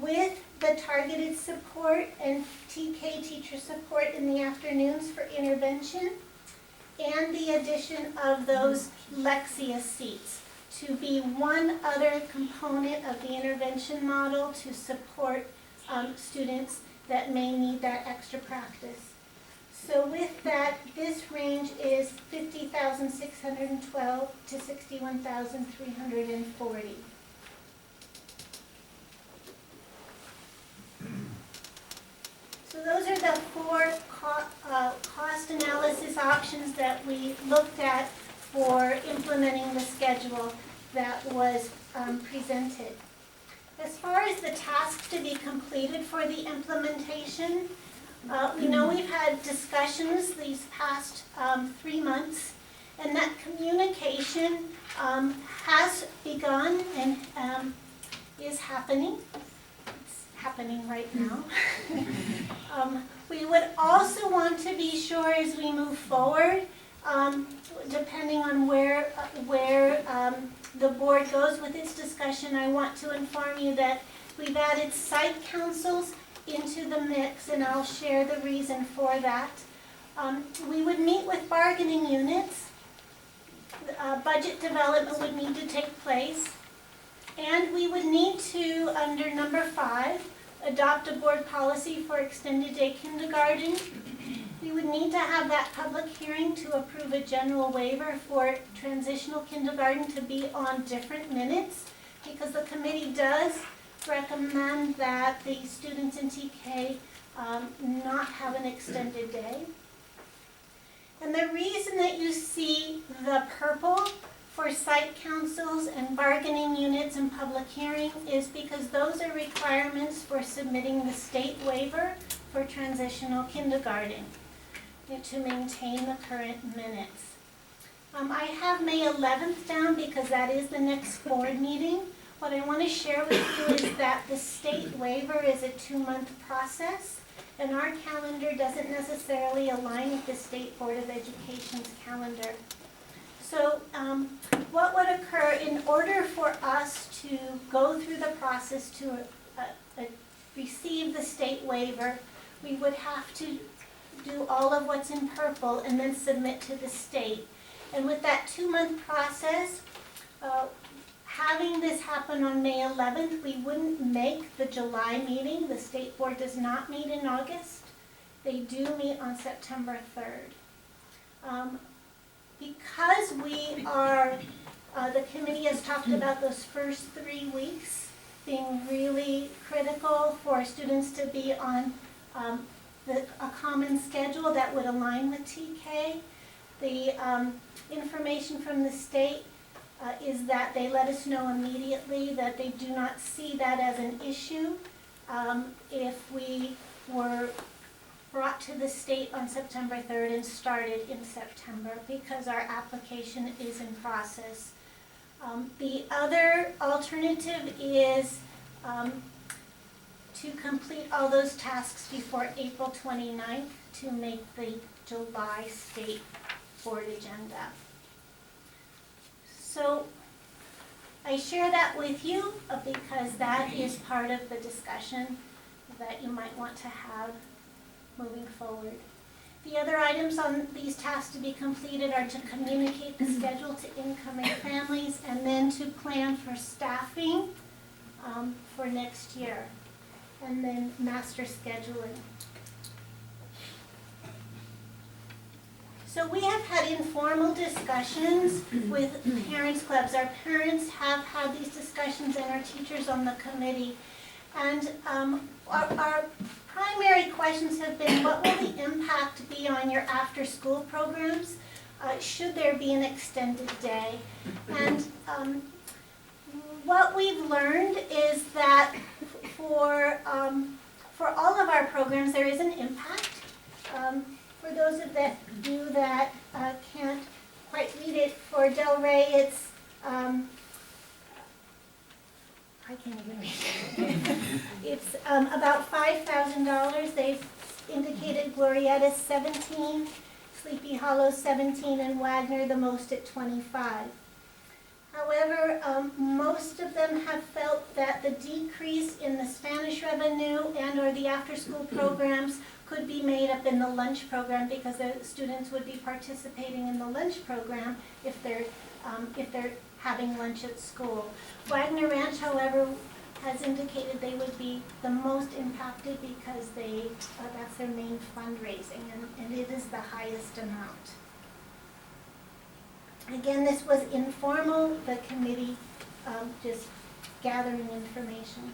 with the targeted support and TK teacher support in the afternoons for intervention, and the addition of those Lexia seats to be one other component of the intervention model to support students that may need that extra practice. So with that, this range is 50,612 to 61,340. So those are the four cost analysis options that we looked at for implementing the schedule that was presented. As far as the tasks to be completed for the implementation, we know we've had discussions these past 3 months, and that communication has begun and is happening. It's happening right now. We would also want to be sure as we move forward, depending on where the board goes with its discussion, I want to inform you that we've added site councils into the mix, and I'll share the reason for that. We would meet with bargaining units. Budget development would need to take place. And we would need to, under number 5, adopt a board policy for extended day kindergarten. We would need to have that public hearing to approve a general waiver for transitional kindergarten to be on different minutes, because the committee does recommend that the students in TK not have an extended day. And the reason that you see the purple for site councils and bargaining units and public hearing is because those are requirements for submitting the state waiver for transitional kindergarten to maintain the current minutes. I have May 11th down because that is the next board meeting. What I want to share with you is that the state waiver is a 2-month process, and our calendar doesn't necessarily align with the State Board of Education's calendar. So what would occur in order for us to go through the process to receive the state waiver, we would have to do all of what's in purple and then submit to the state. And with that 2-month process, having this happen on May 11th, we wouldn't make the July meeting. The state board does not meet in August. They do meet on September 3rd. Because we are, the committee has talked about those first 3 weeks being really critical for students to be on a common schedule that would align with TK. The information from the state is that they let us know immediately that they do not see that as an issue if we were brought to the state on September 3rd and started in September, because our application is in process. The other alternative is to complete all those tasks before April 29th to make the July state board agenda. So I share that with you because that is part of the discussion that you might want to have moving forward. The other items on these tasks to be completed are to communicate the schedule to incoming families and then to plan for staffing for next year, and then master scheduling. So we have had informal discussions with parents clubs. Our parents have had these discussions and our teachers on the committee. And our primary questions have been, what will the impact be on your after-school programs? Should there be an extended day? And what we've learned is that for all of our programs, there is an impact. For those of you that can't quite read it, for Del Rey, it's I can't even read it. It's about $5,000. They've indicated Glorietta's 17, Sleepy Hollow 17, and Wagner the most at 25. However, most of them have felt that the decrease in the Spanish revenue and or the after-school programs could be made up in the lunch program because the students would be participating in the lunch program if they're having lunch at school. Wagner Ranch, however, has indicated they would be the most impacted because that's their main fundraising, and it is the highest amount. Again, this was informal, the committee just gathering information.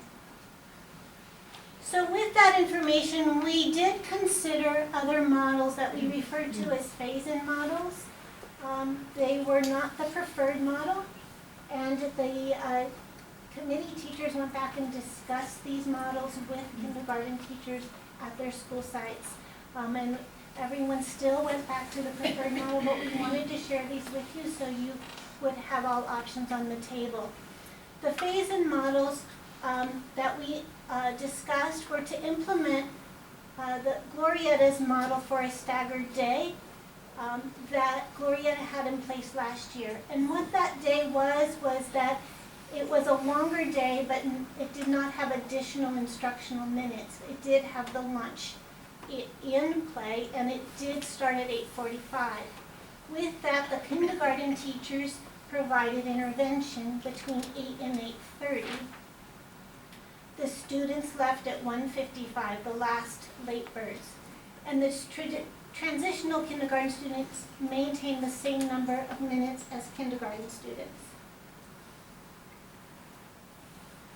So with that information, we did consider other models that we referred to as phase-in models. They were not the preferred model, and the committee teachers went back and discussed these models with kindergarten teachers at their school sites. And everyone still went back to the preferred model, but we wanted to share these with you so you would have all options on the table. The phase-in models that we discussed were to implement the Glorietta's model for a staggered day that Glorietta had in place last year. And what that day was that it was a longer day, but it did not have additional instructional minutes. It did have the lunch in play, and it did start at 8:45. With that, the kindergarten teachers provided intervention between 8 and 8:30. The students left at 1:55, the last late birds. And the transitional kindergarten students maintained the same number of minutes as kindergarten students.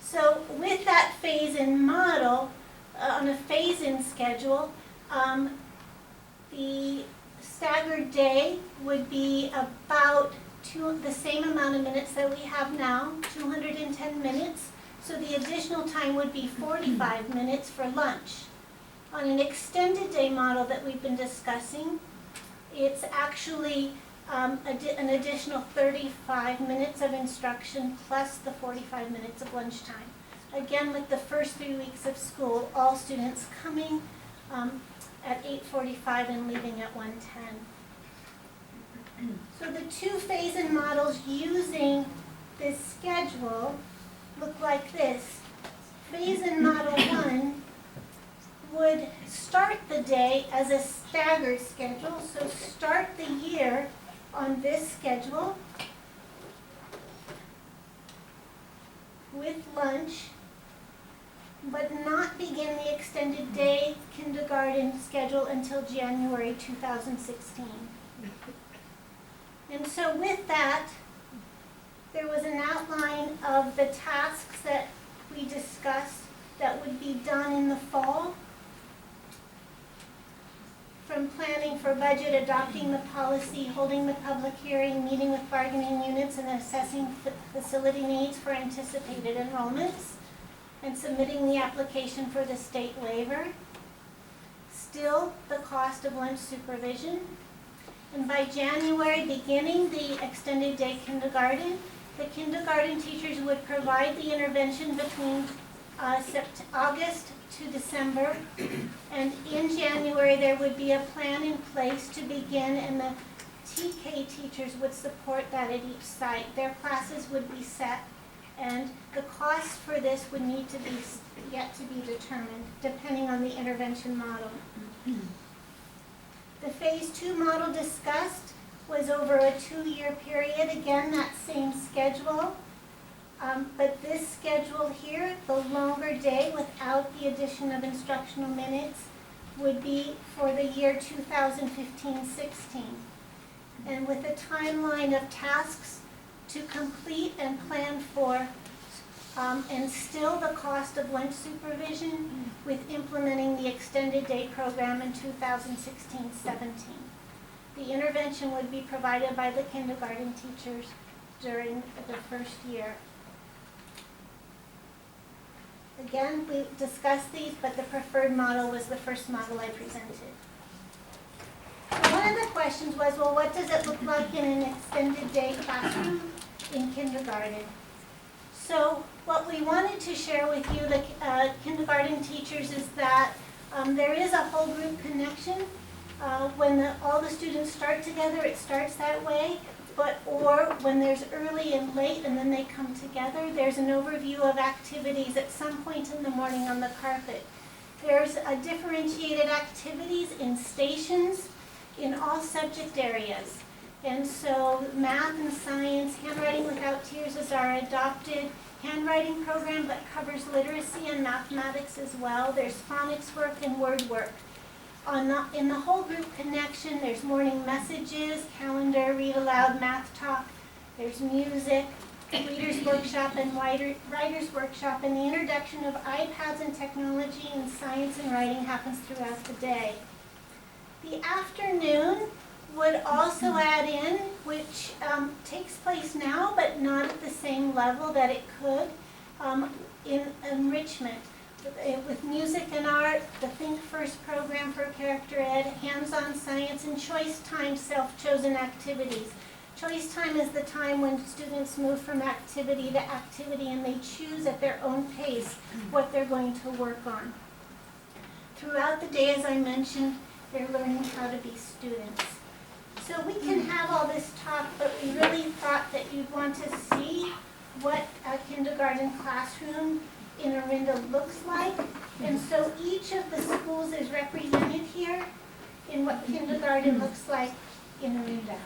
So with that phase-in model, on a phase-in schedule, the staggered day would be about the same amount of minutes that we have now, 210 minutes. So the additional time would be 45 minutes for lunch. On an extended day model that we've been discussing, it's actually an additional 35 minutes of instruction plus the 45 minutes of lunchtime. Again, with the first 3 weeks of school, all students coming at 8:45 and leaving at 1:10. So the two phase-in models using this schedule look like this. Phase-in model 1 would start the day as a staggered schedule, so start the year on this schedule with lunch, but not begin the extended day kindergarten schedule until January 2016. And so with that, there was an outline of the tasks that we discussed that would be done in the fall. From planning for budget, adopting the policy, holding the public hearing, meeting with bargaining units, and assessing facility needs for anticipated enrollments, and submitting the application for the state waiver. Still, the cost of lunch supervision. And by January, beginning the extended day kindergarten, the kindergarten teachers would provide the intervention between August to December, and in January there would be a plan in place to begin, and the TK teachers would support that at each site. Their classes would be set, and the cost for this would need to be yet to be determined, depending on the intervention model. The phase 2 model discussed was over a 2-year period. Again, that same schedule. But this schedule here, the longer day without the addition of instructional minutes, would be for the year 2015-16. And with a timeline of tasks to complete and plan for, and still the cost of lunch supervision with implementing the extended day program in 2016-17. The intervention would be provided by the kindergarten teachers during the first year. Again, we discussed these, but the preferred model was the first model I presented. So one of the questions was, well, what does it look like in an extended day classroom in kindergarten? So what we wanted to share with you, the kindergarten teachers, is that there is a whole group connection. When all the students start together, it starts that way. Or when there's early and late and then they come together, there's an overview of activities at some point in the morning on the carpet. There's differentiated activities in stations in all subject areas. And so math and science, Handwriting Without Tears is our adopted handwriting program that covers literacy and mathematics as well. There's phonics work and word work. In the whole group connection, there's morning messages, calendar, read aloud, math talk. There's music, readers workshop and writers workshop, and the introduction of iPads and technology and science and writing happens throughout the day. The afternoon would also add in, which takes place now, but not at the same level that it could, in enrichment. With music and art, the Think First program for character ed, hands-on science, and choice time self-chosen activities. Choice time is the time when students move from activity to activity and they choose at their own pace what they're going to work on. Throughout the day, as I mentioned, they're learning how to be students. So we can have all this talk, but we really thought that you'd want to see what a kindergarten classroom in Orinda looks like. And so each of the schools is represented here in what kindergarten looks like in Orinda.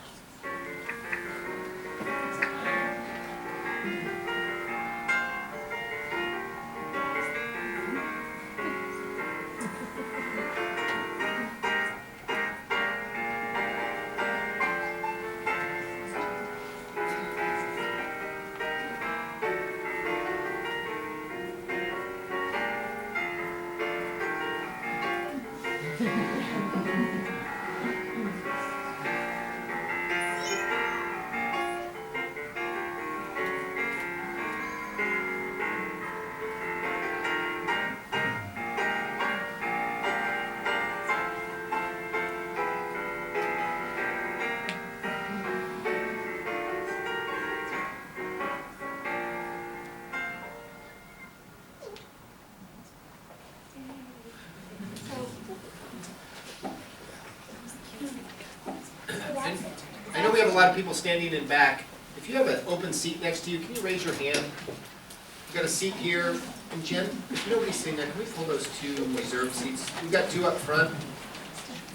I know we have a lot of people standing in back. If you have an open seat next to you, can you raise your hand? We've got a seat here. And Jen, if nobody's sitting there, can we pull those two reserved seats? We've got two up front.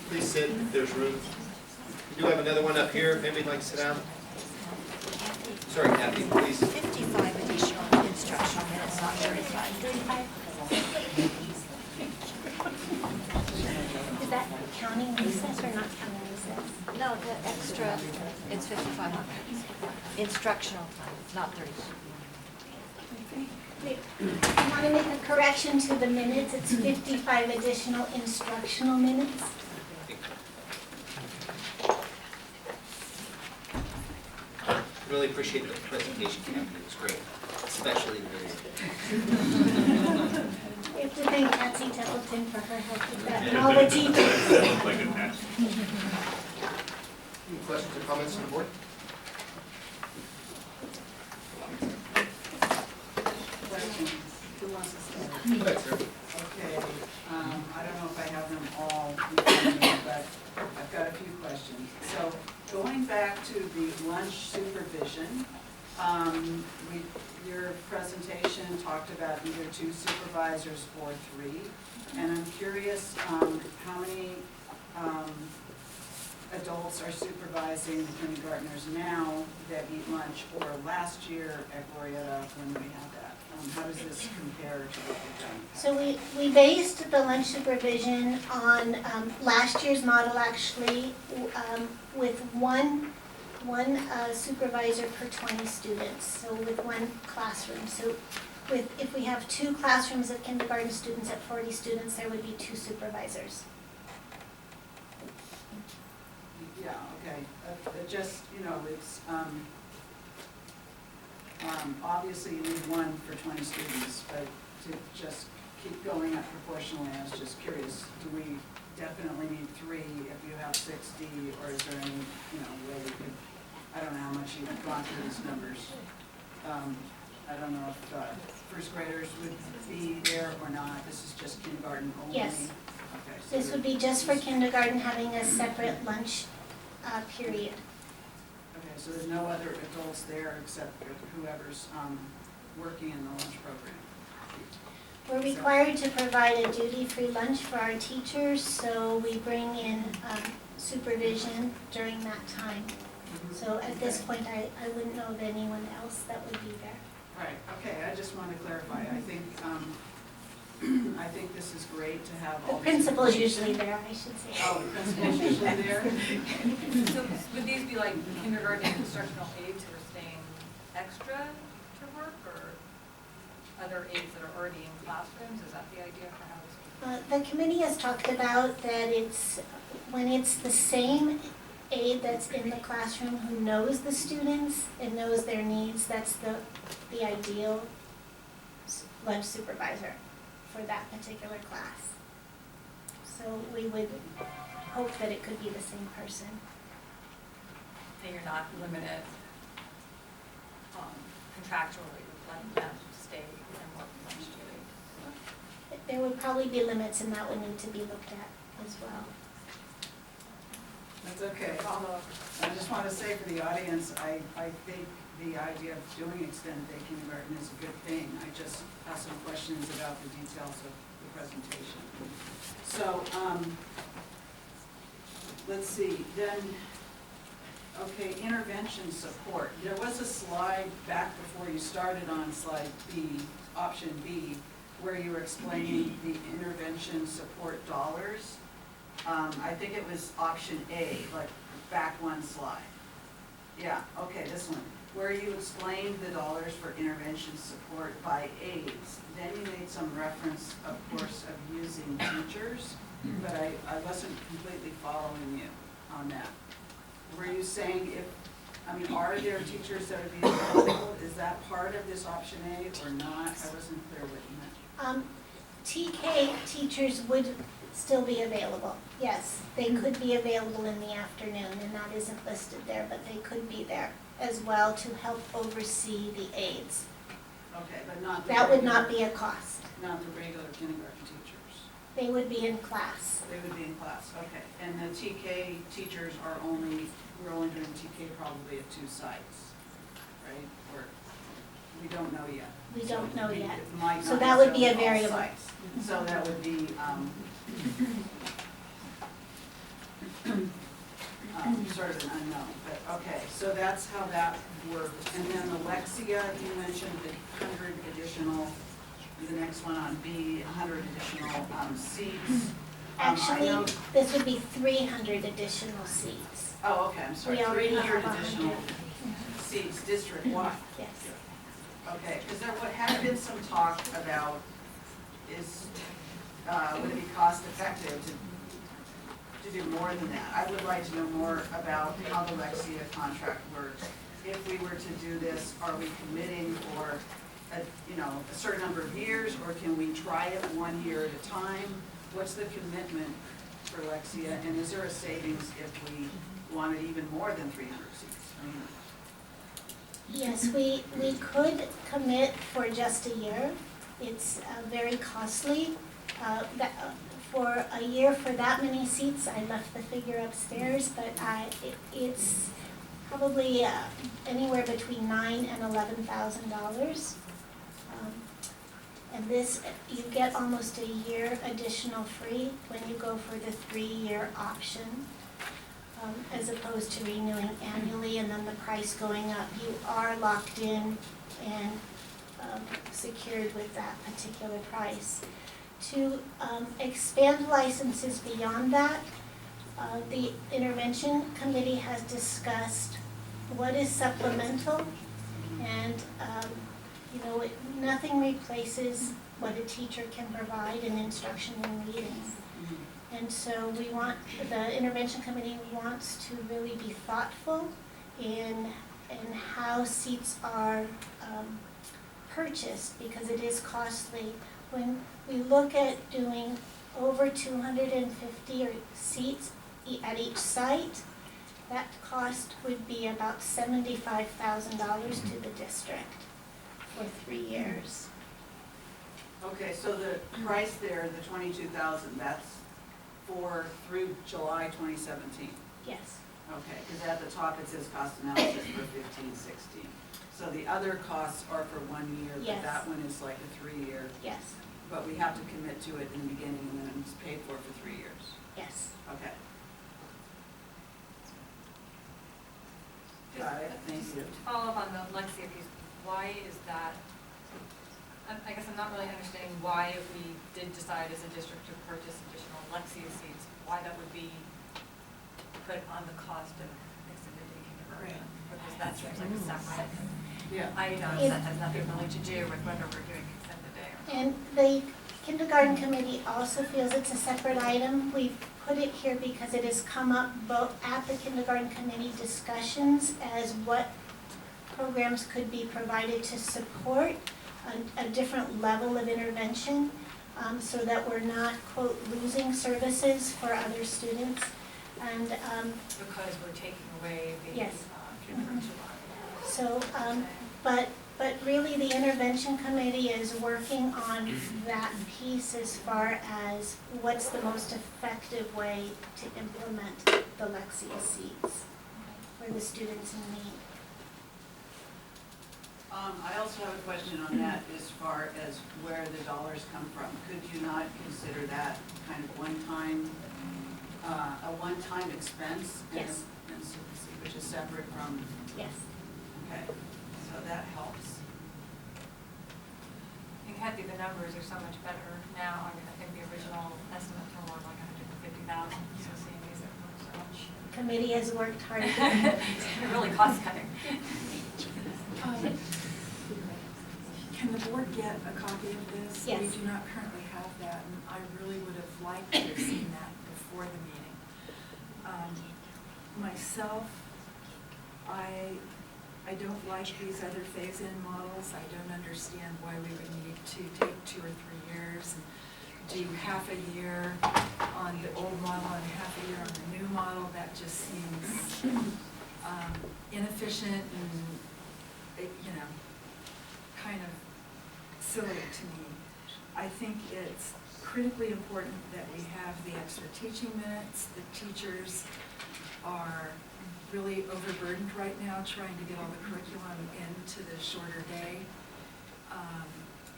Please sit if there's room. We do have another one up here if anybody'd like to sit down. Sorry, Kathy, please. 55 additional instructional minutes, not 35. 35? Is that counting recess or not counting recess? No, the extra, it's 55 instructional time, not 35. I want to make a correction to the minutes. It's 55 additional instructional minutes. Really appreciate the presentation, Kathy. It was great, especially the We have to thank Patsy Templeton for her help with that and all the teachers. Any questions or comments from the board? Question. Who wants to start? Go ahead, sir. Okay, I don't know if I have them all in front of me, but I've got a few questions. So going back to the lunch supervision, your presentation talked about either 2 supervisors or 3. And I'm curious how many adults are supervising the kindergartners now that eat lunch, or last year at Glorietta when we had that? How does this compare to what we've done? So we based the lunch supervision on last year's model, actually, with one supervisor per 20 students, so with one classroom. So if we have 2 classrooms of kindergarten students at 40 students, there would be 2 supervisors. Yeah, okay. Just, it's, obviously you need 1 for 20 students, but to just keep going up proportionally, I was just curious, do we definitely need 3 if you have 60, or is there any, way we could, I don't know how much you've gone through these numbers. I don't know if first graders would be there or not. This is just kindergarten only? Yes. Okay. So This would be just for kindergarten, having a separate lunch period. Okay, so there's no other adults there except whoever's working in the lunch program? We're required to provide a duty-free lunch for our teachers, so we bring in supervision during that time. So at this point, I wouldn't know of anyone else that would be there. Right, okay, I just want to clarify. I think this is great to have The all. principal's usually there, I should say. Oh, the principal's usually there? So would these be like kindergarten instructional aides who are staying extra to work, or other aides that are already in classrooms? Is that the idea for how this? The committee has talked about that when it's the same aide that's in the classroom who knows the students and knows their needs, that's the ideal lunch supervisor for that particular class. So we would hope that it could be the same person. And you're not limited contractually with letting them stay and work lunch duty? There would probably be limits, and that would need to be looked at as well. That's okay. I just want to say for the audience, I think the idea of doing extended day kindergarten is a good thing. I just have some questions about the details of the presentation. So, let's see, then, okay, intervention support. There was a slide back before you started on slide B, option B, where you were explaining the intervention support dollars. I think it was option A, like back one slide. Yeah, okay, this one, where you explained the dollars for intervention support by aides. Then you made some reference, of course, of using teachers, but I wasn't completely following you on that. Were you saying are there teachers that are being available? Is that part of this option A or not? I wasn't clear what you meant. TK teachers would still be available, yes. They could be available in the afternoon, and that isn't listed there, but they could be there as well to help oversee the aides. Okay, but not the That would regular- not be a cost. Not the regular kindergarten teachers. They would be in class. They would be in class, okay. And the TK teachers are only, we're only doing TK probably at 2 sites, right? Or, we don't know yet. We don't know yet. It might So not that would be a necessarily all variable. sites. So that would be, sort of an unknown, but okay, so that's how that worked. And then Alexia, you mentioned the 100 additional, the next one on B, 100 additional seats. I Actually, know- this would be 300 additional seats. Oh, okay, I'm sorry, We already 300 have additional 100. seats district-wide. Yes. Okay, because there had been some talk about would it be cost-effective to do more than that? I would like to know more about how the Lexia contract works. If we were to do this, are we committing for a certain number of years, or can we try it 1 year at a time? What's the commitment for Lexia, and is there a savings if we wanted even more than 300 seats? Yes, we could commit for just a year. It's very costly. For a year for that many seats, I left the figure upstairs, but it's probably anywhere between $9,000 and $11,000. And this, you get almost a year additional free when you go for the 3-year option, as opposed to renewing annually and then the price going up. You are locked in and secured with that particular price. To expand licenses beyond that, the intervention committee has discussed what is supplemental, and nothing replaces what a teacher can provide in instruction and reading. And so the intervention committee wants to really be thoughtful in how seats are purchased, because it is costly. When we look at doing over 250 seats at each site, that cost would be about $75,000 to the district for 3 years. Okay, so the price there, the 22,000, that's through July 2017? Yes. Okay, because at the top it says cost analysis for 15-16. So the other costs are for 1 year, Yes. but that one is like a 3-year. Yes. But we have to commit to it in the beginning and then it's paid for 3 years. Yes. Okay. Got it, thank you. To follow up on the Lexia piece, why is that, I guess I'm not really understanding why if we did decide as a district to purchase additional Lexia seats, why that would be put on the cost of extended day kindergarten? Because that seems like a separate Yeah. item that has nothing really to do with whether we're doing extended day or not. And the kindergarten committee also feels it's a separate item. We've put it here because it has come up both at the kindergarten committee discussions as what programs could be provided to support a different level of intervention, so that we're not, quote, losing services for other students. And Because we're taking away the Yes. kindergarten. so, but really the intervention committee is working on that piece as far as what's the most effective way to implement the Lexia seats for the students in need. I also have a question on that as far as where the dollars come from. Could you not consider that kind of a one-time expense? Yes. Which is separate from, Yes. okay, so that helps. And Kathy, the numbers are so much better now. I mean, I think the original estimates were more like 150,000, so seeing these are so much. Committee has worked hard. They're really cost cutting. Can the board get a copy of this? Yes. We do not currently have that, and I really would have liked to have seen that before the meeting. Myself, I don't like these other phase-in models. I don't understand why we would need to take 2 or 3 years and do half a year on the old model and half a year on the new model. That just seems inefficient and, kind of silly to me. I think it's critically important that we have the extra teaching minutes. The teachers are really overburdened right now trying to get all the curriculum into the shorter day.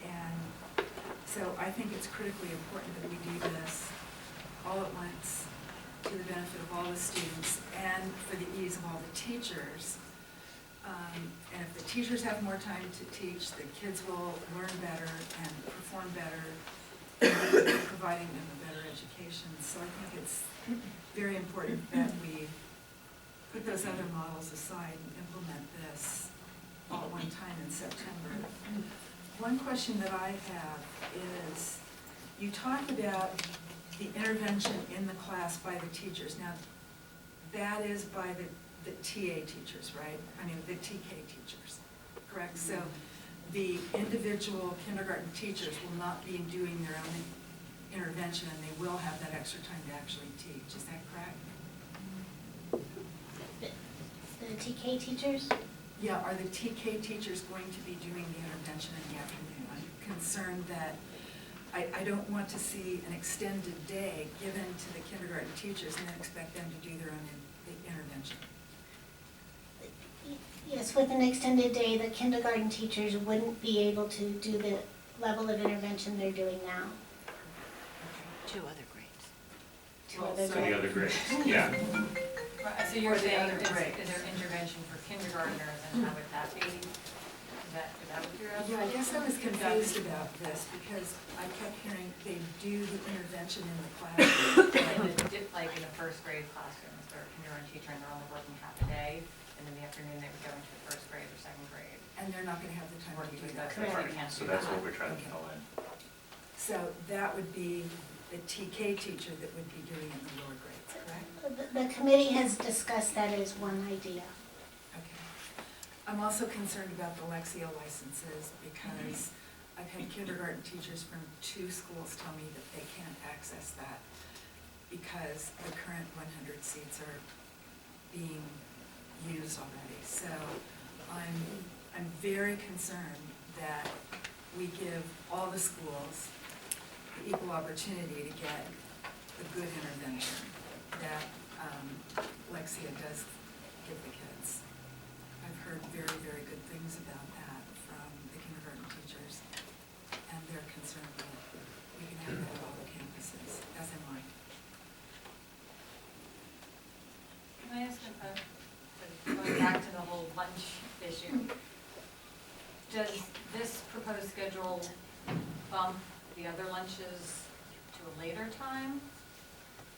And so I think it's critically important that we do this all at once to the benefit of all the students and for the ease of all the teachers. And if the teachers have more time to teach, the kids will learn better and perform better, and providing them a better education. So I think it's very important that we put those other models aside and implement this all at one time in September. One question that I have is, you talked about the intervention in the class by the teachers. Now, that is by the TA teachers, right? I mean, the TK teachers, correct? So the individual kindergarten teachers will not be doing their own intervention, and they will have that extra time to actually teach. Is that correct? The TK teachers? Yeah, are the TK teachers going to be doing the intervention in the afternoon? I'm concerned that I don't want to see an extended day given to the kindergarten teachers and then expect them to do their own intervention. Yes, with an extended day, the kindergarten teachers wouldn't be able to do the level of intervention they're doing now. 2 other grades. So the other grades, yeah. So you're Or the saying, other grades. is there intervention for kindergartners, and how would that be? Is that what you're asking? Yeah, I guess I was confused about this because I kept hearing they do the intervention in the classroom. Like in the first grade classrooms, they're a kindergarten teacher and they're only working half a day, and in the afternoon they would go into the first grade or second grade. And they're not gonna have the time to do that. Correct. So that's what we're trying to fill in. So that would be the TK teacher that would be doing it in the lower grades, correct? The committee has discussed that as one idea. Okay. I'm also concerned about the Lexia licenses because I've had kindergarten teachers from 2 schools tell me that they can't access that because the current 100 seats are being used already. So I'm very concerned that we give all the schools the equal opportunity to get the good intervention that Lexia does give the kids. I've heard very, very good things about that from the kindergarten teachers, and they're concerned that we can have that at all the campuses, as am I. Can I ask going back to the whole lunch issue, does this proposed schedule bump the other lunches to a later time?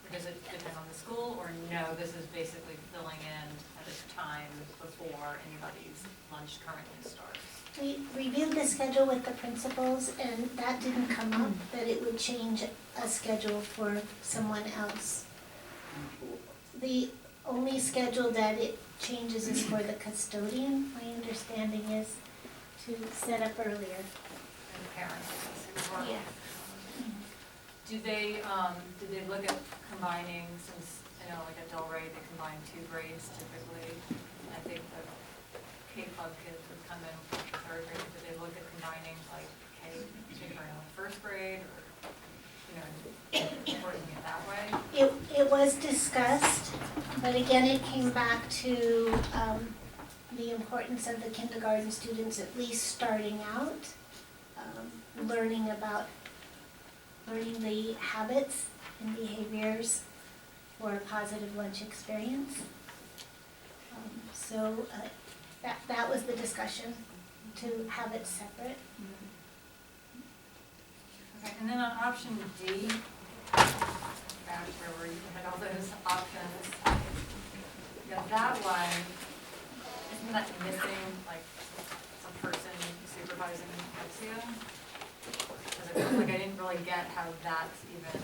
Or does it depend on the school, or no, this is basically filling in at a time before anybody's lunch currently starts? We reviewed the schedule with the principals, and that didn't come up, that it would change a schedule for someone else. The only schedule that it changes is for the custodian. My understanding is to set up earlier. And the parents, Yeah. did they look at combining, since, I know like at Delray, they combine 2 grades typically. I think the K-Club kids would come in for the 3rd grade. Did they look at combining like K tutoring in the 1st grade, or, working it that way? It was discussed, but again, it came back to the importance of the kindergarten students at least starting out, learning the habits and behaviors for a positive lunch experience. So that was the discussion, to have it separate. Okay, and then on option D, back where you had all those options, that one, isn't that missing like some person supervising Lexia? Because it feels like I didn't really get how that's even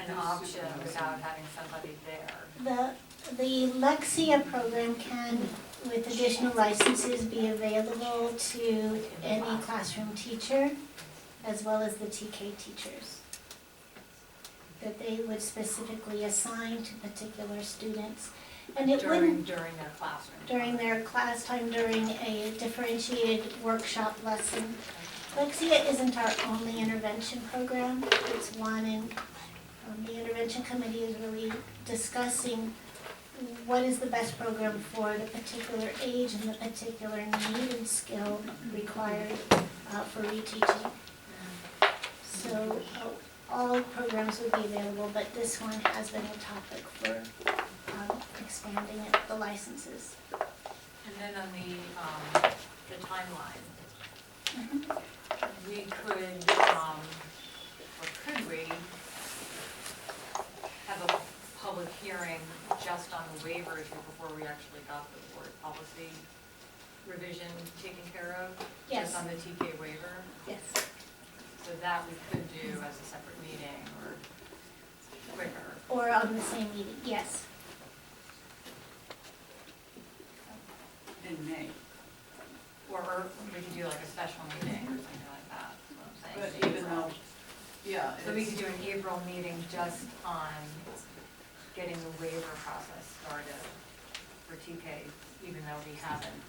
an option without having somebody there. The Lexia program can, with additional licenses, be available to any classroom teacher, as well as the TK teachers, that they would specifically assign to particular students. And it wouldn't, during their classroom. during their class time, during a differentiated workshop lesson. Lexia isn't our only intervention program, it's one, and the intervention committee is really discussing what is the best program for the particular age and the particular need and skill required for reteaching. So all programs would be available, but this one has been a topic for expanding it, the licenses. And then on the timeline, we could, or could we, have a public hearing just on the waivers before we actually got the board policy revision taken care of? Yes. Just on the TK waiver? Yes. So that we could do as a separate meeting or quicker? Or on the same meeting, yes. In May. Or we could do like a special meeting or something like that, is what I'm saying. But even though, yeah. So we could do an April meeting just on getting the waiver process started for TK, even though we haven't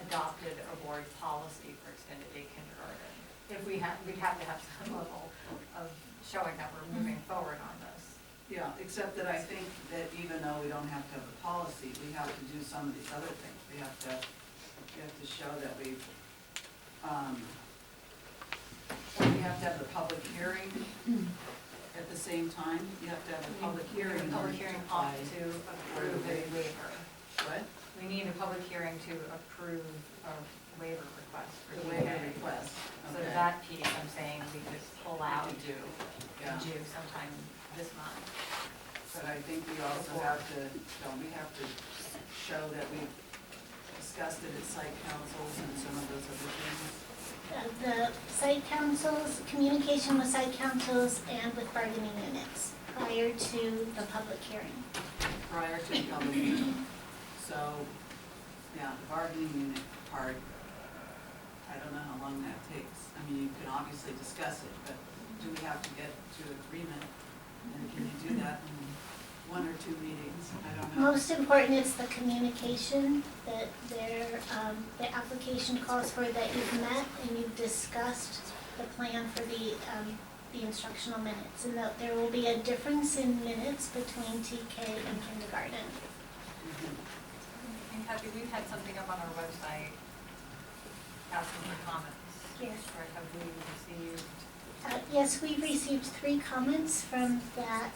adopted a board policy for extended day kindergarten. If we'd have to have some level of showing that we're moving forward on this. Yeah, except that I think that even though we don't have to have a policy, we have to do some of these other things. We have to show that we've, we have to have the public hearing at the same time. You have to have a public hearing. A public hearing to approve a waiver. What? We need a public hearing to approve a waiver request for The TK. waiver request. So Okay. that piece, I'm saying, we could pull out We could do, yeah. and do sometime this month. But I think we also have to, don't we have to show that we've discussed it at site councils and some of those other things? The site councils, communication with site councils and with bargaining units prior to the public hearing. Prior to the public hearing. So, yeah, the bargaining unit part, I don't know how long that takes. I mean, you can obviously discuss it, but do we have to get to agreement? And can you do that in 1 or 2 meetings, I don't know. Most important, it's the communication that the application calls for, that you've met and you've discussed the plan for the instructional minutes, and that there will be a difference in minutes between TK and kindergarten. And Kathy, we've had something up on our website asking for comments. Yes. Or have we received? Yes, we've received 3 comments from that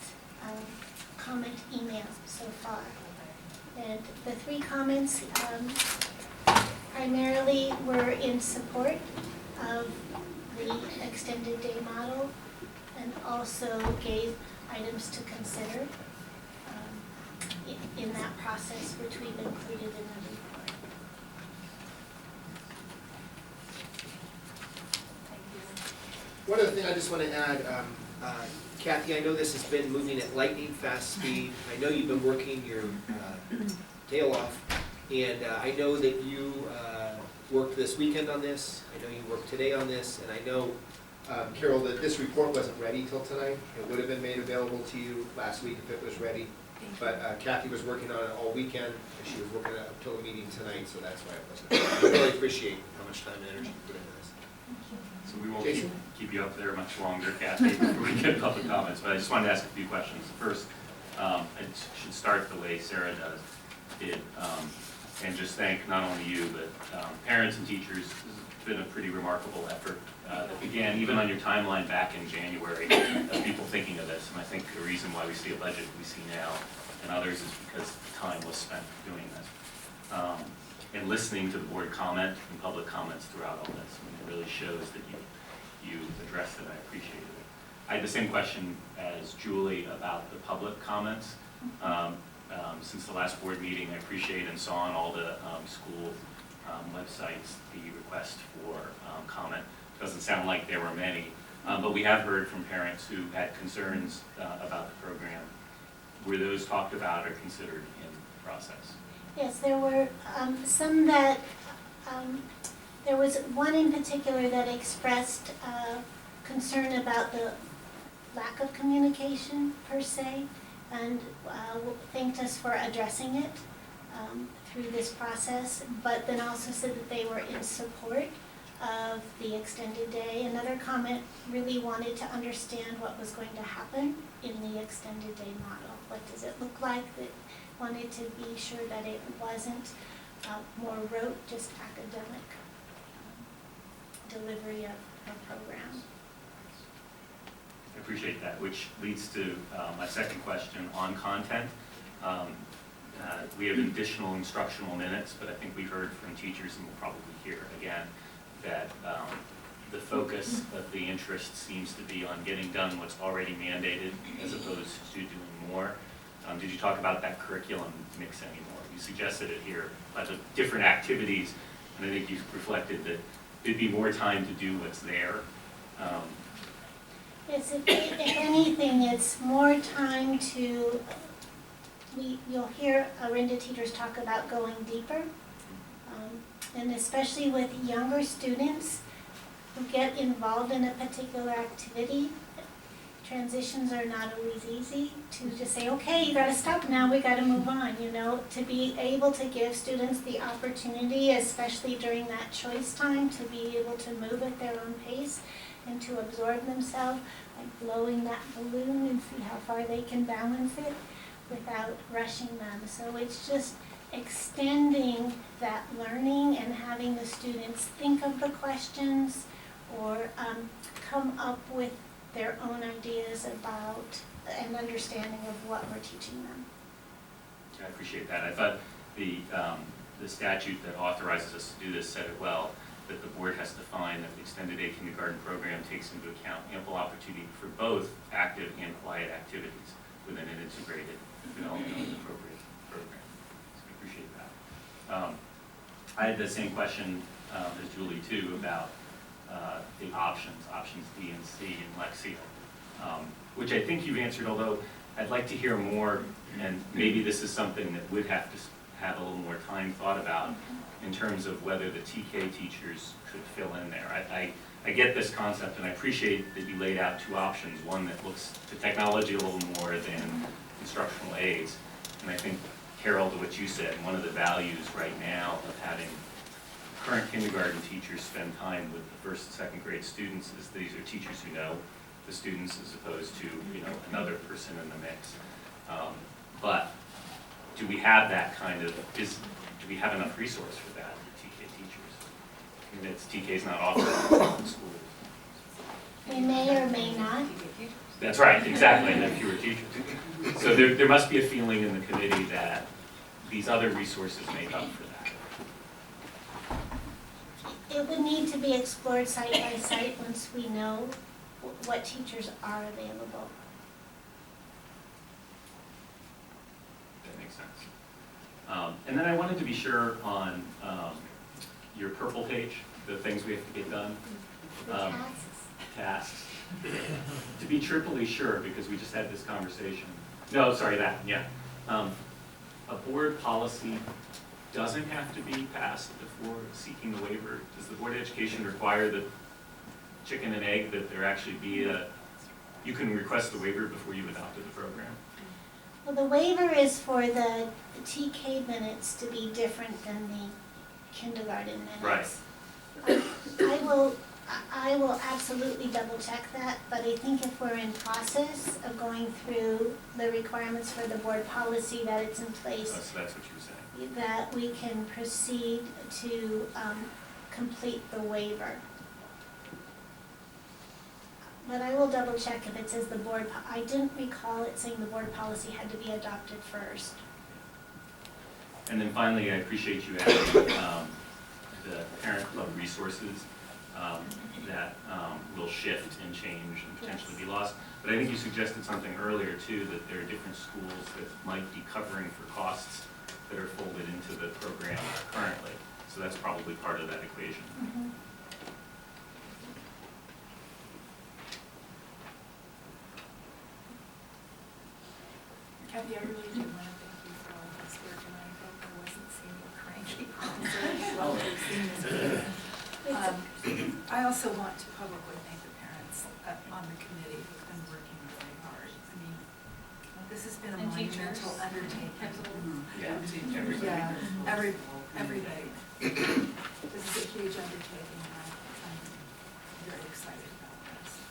comment email so far. And the 3 comments primarily were in support of the extended day model, and also gave items to consider in that process, which we've included in the report. Thank you. One other thing I just want to add, Kathy, I know this has been moving at lightning fast speed. I know you've been working your tail off, and I know that you worked this weekend on this. I know you worked today on this, and I know, Carol, that this report wasn't ready till tonight. It would have been made available to you last week if it was ready. But Kathy was working on it all weekend, and she was working on it up till the meeting tonight, so that's why it wasn't. I really appreciate how much time and energy you put into this. So we won't Jason? keep you up there much longer, Kathy, before we get public comments, but I just wanted to ask a few questions. First, I should start the way Sarah did, and just thank not only you, but parents and teachers. It's been a pretty remarkable effort that began even on your timeline back in January of people thinking of this. And I think the reason why we see a budget we see now and others is because time was spent doing this. And listening to the board comment and public comments throughout all this. I mean, it really shows that you addressed it. I appreciated it. I had the same question as Julie about the public comments. Since the last board meeting, I appreciate and saw on all the school websites the request for comment. Doesn't sound like there were many, but we have heard from parents who had concerns about the program. Were those talked about or considered in the process? Yes, there were some that, there was one in particular that expressed concern about the lack of communication per se, and thanked us for addressing it through this process, but then also said that they were in support of the extended day. Another comment really wanted to understand what was going to happen in the extended day model. What does it look like? That wanted to be sure that it wasn't more rote, just academic delivery of a program. I appreciate that, which leads to my second question on content. We have additional instructional minutes, but I think we've heard from teachers, and we'll probably hear again, that the focus of the interest seems to be on getting done what's already mandated as opposed to doing more. Did you talk about that curriculum mix anymore? You suggested it here by the different activities, and I think you reflected that there'd be more time to do what's there. Yes, if anything, it's more time to, you'll hear Orinda teachers talk about going deeper. And especially with younger students who get involved in a particular activity, transitions are not always easy to just say, okay, you gotta stop now, we gotta move on, you know, to be able to give students the opportunity, especially during that choice time, to be able to move at their own pace and to absorb themselves, like blowing that balloon and see how far they can balance it without rushing them. So it's just extending that learning and having the students think of the questions or come up with their own ideas about an understanding of what we're teaching them. I appreciate that. I thought the statute that authorizes us to do this said it well, that the board has to find that the extended day kindergarten program takes into account ample opportunity for both active and quiet activities within an integrated development of the appropriate program. So I appreciate that. I had the same question as Julie too about the options D and C in Lexio, which I think you've answered, although I'd like to hear more, and maybe this is something that would have to have a little more time thought about in terms of whether the TK teachers could fill in there. I get this concept, and I appreciate that you laid out two options, one that looks to technology a little more than instructional aides. And I think, Carol, to what you said, one of the values right now of having current kindergarten teachers spend time with the first and second grade students is these are teachers who know the students as opposed to, another person in the mix. But do we have that kind of, do we have enough resource for that, TK teachers? And TK's not offered in schools. We may or may not. That's right, exactly, and then fewer teachers. So there must be a feeling in the committee that these other resources make up for that. It would need to be explored site by site once we know what teachers are available. That makes sense. And then I wanted to be sure on your purple page, the things we have to get done. Tasks. To be triply sure, because we just had this conversation. No, sorry, that, yeah. A board policy doesn't have to be passed before seeking the waiver. Does the Board of Education require the chicken and egg that there actually be you can request the waiver before you've adopted the program? Well, the waiver is for the TK minutes to be different than the kindergarten minutes. Right. I will absolutely double check that, but I think if we're in process of going through the requirements for the board policy, that it's in place, So that's what you were saying. that we can proceed to complete the waiver. But I will double check if it says the board, I didn't recall it saying the board policy had to be adopted first. And then finally, I appreciate you adding the parent club resources that will shift and change and potentially be lost. But I think you suggested something earlier too, that there are different schools that might be covering for costs that are folded into the program currently. So that's probably part of that equation. Mm-hmm. Kathy, I really do want to thank you for all this work, and I hope I wasn't seeming cranky. I also want to publicly thank the parents on the committee who've been working really hard. I mean, this has been a monumental undertaking. Yeah, Yeah, everybody. This is a huge undertaking, and I'm very excited about this.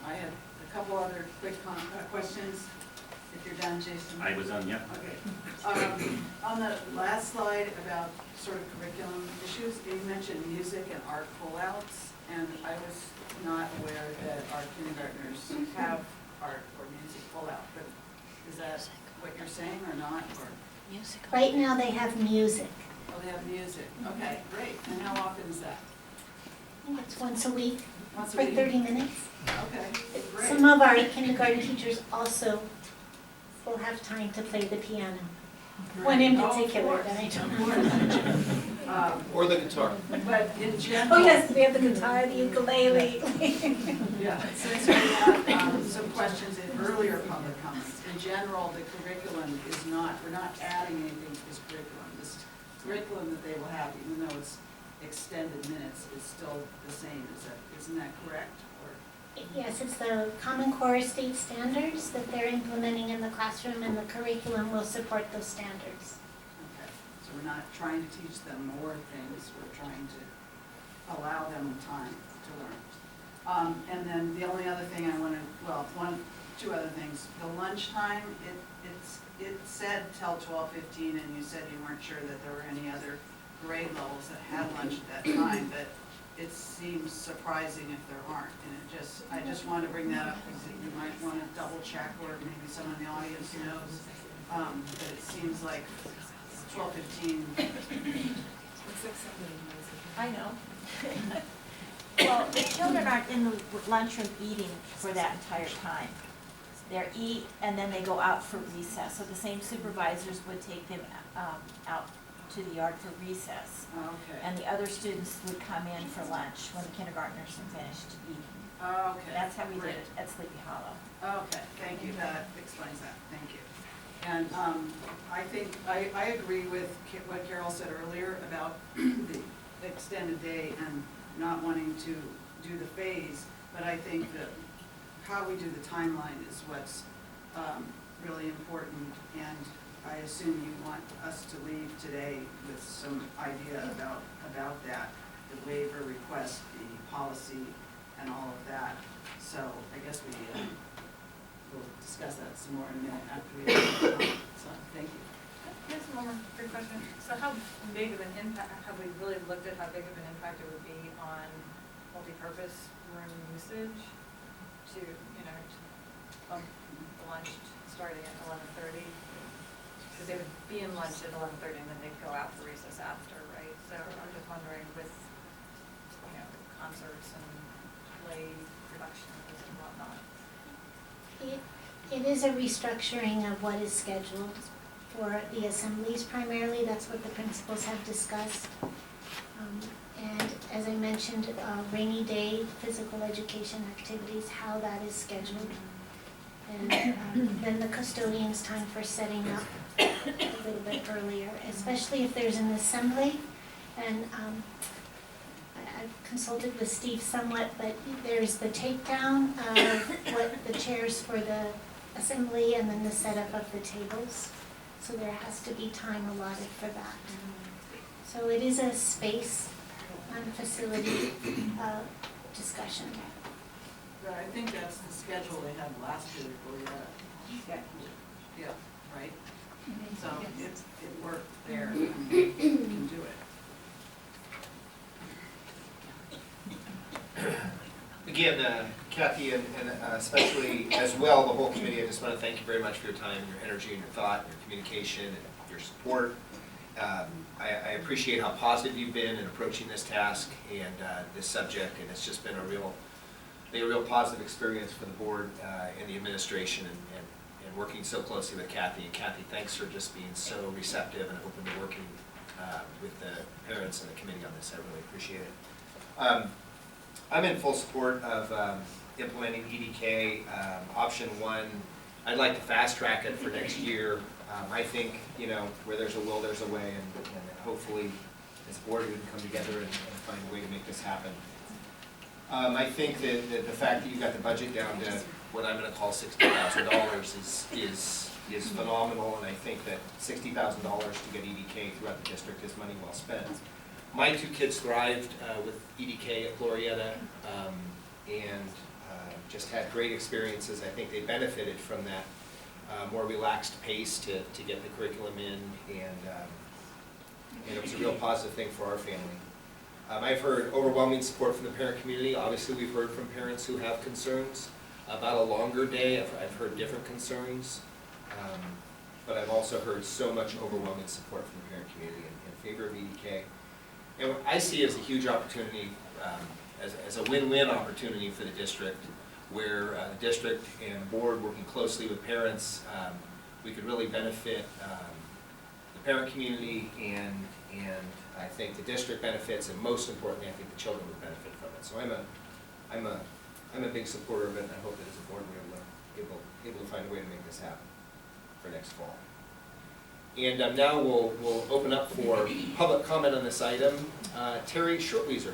I have a couple other quick questions, if you're done, Jason. I was on, yeah. Okay. On the last slide about sort of curriculum issues, you mentioned music and art pullouts, and I was not aware that our kindergartners have art or music pullout, but is that what you're saying or not? Or? Right now they have music. Oh, they have music. Okay, great. And how often is that? I think it's once a week Once a for week? 30 minutes. Okay, great. Some of our kindergarten teachers also will have time to play the piano. One in Oh, of particular course, that I don't of know. course. Or the guitar. But in general. Oh yes, we have the guitar, the ukulele. Yeah, since we had some questions in earlier public comments, in general, the curriculum is not, we're not adding anything to this curriculum. This curriculum that they will have, even though it's extended minutes, is still the same. Isn't that correct? Or Yes, it's the Common Core state standards that they're implementing in the classroom, and the curriculum will support those standards. okay, so we're not trying to teach them more things, we're trying to allow them time to learn. And then the only other thing I wanted, well, two other things. The lunchtime, it said till 12:15, and you said you weren't sure that there were any other grade levels that had lunch at that time, but it seems surprising if there aren't. And I just wanted to bring that up because you might want to double check, or maybe someone in the audience knows. But it seems like 12:15. Looks like somebody knows it. I know. Well, the children aren't in the lunchroom eating for that entire time. They eat and then they go out for recess. So the same supervisors would take them out to the yard for recess. Okay. And the other students would come in for lunch when the kindergartners are finished eating. Okay. That's how we did Great. it at Sleepy Hollow. Okay, thank you, that explains that, thank you. And I think, I agree with what Carol said earlier about the extended day and not wanting to do the phase, but I think that how we do the timeline is what's really important, and I assume you want us to leave today with some idea about that, the waiver request, the policy, and all of that. So I guess we'll discuss that some more in a minute after we so thank you. Here's one more quick question. So how big of an impact, have we really looked at how big of an impact it would be on multipurpose room usage to, you know, to bump the lunch starting at 11:30? Because they would be in lunch at 11:30 and then they'd go out for recess after, right? So I'm just wondering with, you know, concerts and play productions and whatnot. It is a restructuring of what is scheduled for the assemblies primarily. That's what the principals have discussed. And as I mentioned, rainy day physical education activities, how that is scheduled. And then the custodian's time for setting up a little bit earlier, especially if there's an assembly. And I've consulted with Steve somewhat, but there's the takedown of what the chairs for the assembly and then the setup of the tables. So there has to be time allotted for that. So it is a space and facility discussion. But I think that's the schedule they had last year for yeah, right? So it worked there, you can do it. Again, Kathy, and especially as well, the whole committee, I just want to thank you very much for your time, your energy, and your thought, your communication, and your support. I appreciate how positive you've been in approaching this task and this subject, and it's just been a real positive experience for the board and the administration, and working so closly with Kathy. And Kathy, thanks for just being so receptive and open to working with the parents and the committee on this. I really appreciate it. I'm in full support of implementing EDK. Option one, I'd like to fast track it for next year. I think, you know, where there's a will, there's a way, and hopefully as a board we can come together and find a way to make this happen. I think that the fact that you got the budget down to what I'm going to call $60,000 is phenomenal, and I think that $60,000 to get EDK throughout the district is money well spent. My two kids thrived with EDK at Glorieta and just had great experiences. I think they benefited from that more relaxed pace to get the curriculum in, and it was a real positive thing for our family. I've heard overwhelming support from the parent community. Obviously, we've heard from parents who have concerns about a longer day. I've heard different concerns, but I've also heard so much overwhelming support from the parent community in favor of EDK. And what I see as a huge opportunity, as a win-win opportunity for the district, where the district and board working closely with parents, we could really benefit the parent community, and I think the district benefits, and most importantly, I think the children would benefit from it. So I'm a big supporter of it, and I hope that as a board we're able to find a way to make this happen for next fall. And now we'll open up for public comment on this item. Terry Shortweiser.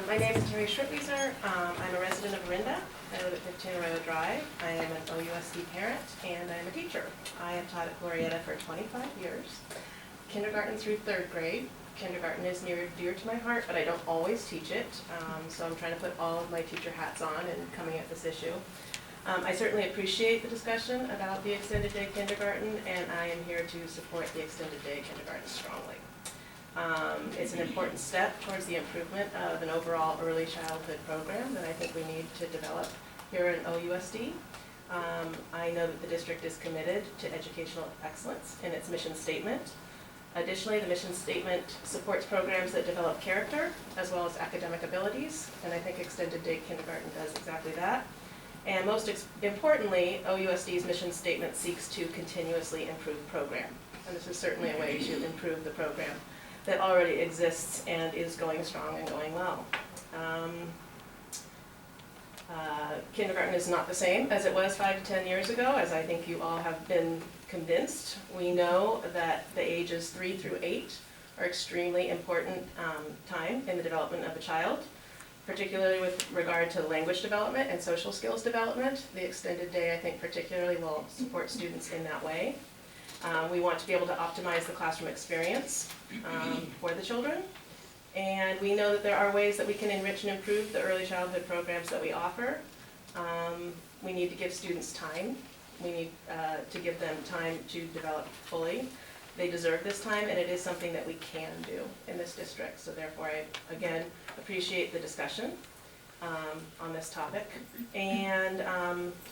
My name is Terry Shortweiser. I'm a resident of Orinda. I live at 15 Arroyo Drive. I am an OUSD parent, and I'm a teacher. I have taught at Glorieta for 25 years, kindergarten through 3rd grade. Kindergarten is near and dear to my heart, but I don't always teach it, so I'm trying to put all of my teacher hats on and coming at this issue. I certainly appreciate the discussion about the extended day kindergarten, and I am here to support the extended day kindergarten strongly. It's an important step towards the improvement of an overall early childhood program that I think we need to develop here in OUSD. I know that the district is committed to educational excellence in its mission statement. Additionally, the mission statement supports programs that develop character as well as academic abilities, and I think extended day kindergarten does exactly that. And most importantly, OUSD's mission statement seeks to continuously improve program, and this is certainly a way to improve the program. that already exists and is going strong and going well. Kindergarten is not the same as it was 5 to 10 years ago, as I think you all have been convinced. We know that the ages 3 through 8 are extremely important time in the development of a child, particularly with regard to language development and social skills development. The extended day, I think, particularly will support students in that way. We want to be able to optimize the classroom experience for the children. And we know that there are ways that we can enrich and improve the early childhood programs that we offer. We need to give students time. We need to give them time to develop fully. They deserve this time, and it is something that we can do in this district. So therefore, I, again, appreciate the discussion on this topic. And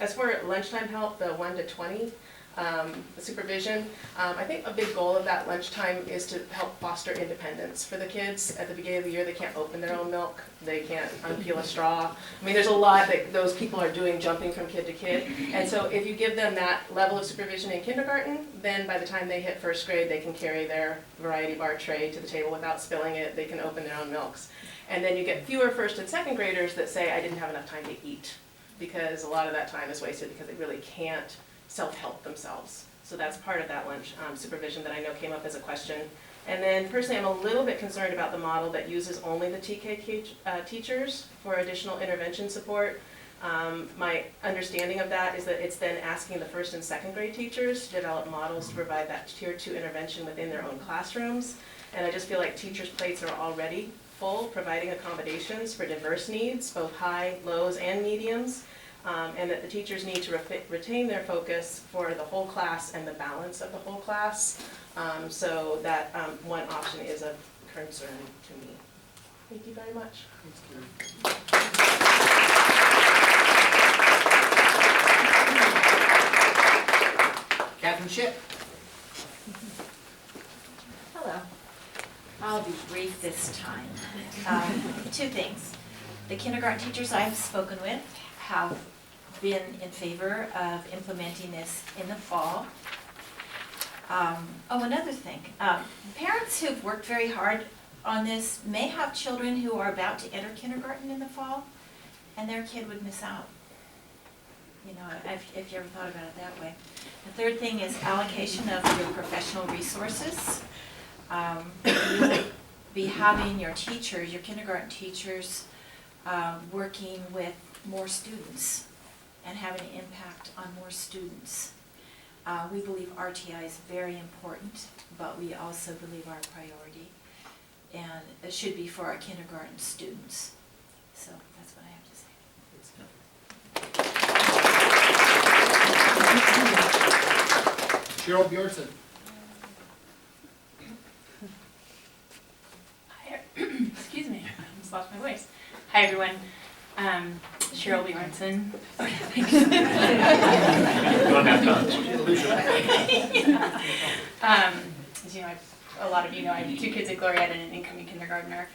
as for lunchtime help, the 1 to 20, the supervision, I think a big goal of that lunchtime is to help foster independence for the kids. At the beginning of the year, they can't open their own milk, they can't unpeel a straw. I mean, there's a lot that those people are doing, jumping from kid to kid. And so if you give them that level of supervision in kindergarten, then by the time they hit 1st grade, they can carry their variety bar tray to the table without spilling it, they can open their own milks. And then you get fewer 1st and 2nd graders that say, I didn't have enough time to eat, because a lot of that time is wasted because they really can't self-help themselves. So that's part of that lunch supervision that I know came up as a question. And then personally, I'm a little bit concerned about the model that uses only the TK teachers for additional intervention support. My understanding of that is that it's then asking the 1st and 2nd grade teachers to develop models to provide that tier 2 intervention within their own classrooms. And I just feel like teachers' plates are already full, providing accommodations for diverse needs, both high, lows, and mediums. And that the teachers need to retain their focus for the whole class and the balance of the whole class. So that one option is of concern to me. Thank you very much. Catherine Ship. Hello. I'll be brief this time. 2 things. The kindergarten teachers I've spoken with have been in favor of implementing this in the fall. Another thing. Parents who've worked very hard on this may have children who are about to enter kindergarten in the fall, and their kid would miss out. You know, if you ever thought about it that way. The 3rd thing is allocation of your professional resources. You'll be having your teachers, your kindergarten teachers, working with more students and having an impact on more students. We believe RTI is very important, but we also believe our priority, and it should be for our kindergarten students. So that's what I have to say. Cheryl Bjornson. Excuse me, I almost lost my voice. Hi, everyone. Cheryl Bjornson. As you know, a lot of you know, I have 2 kids at Glorietta and an incoming kindergartner.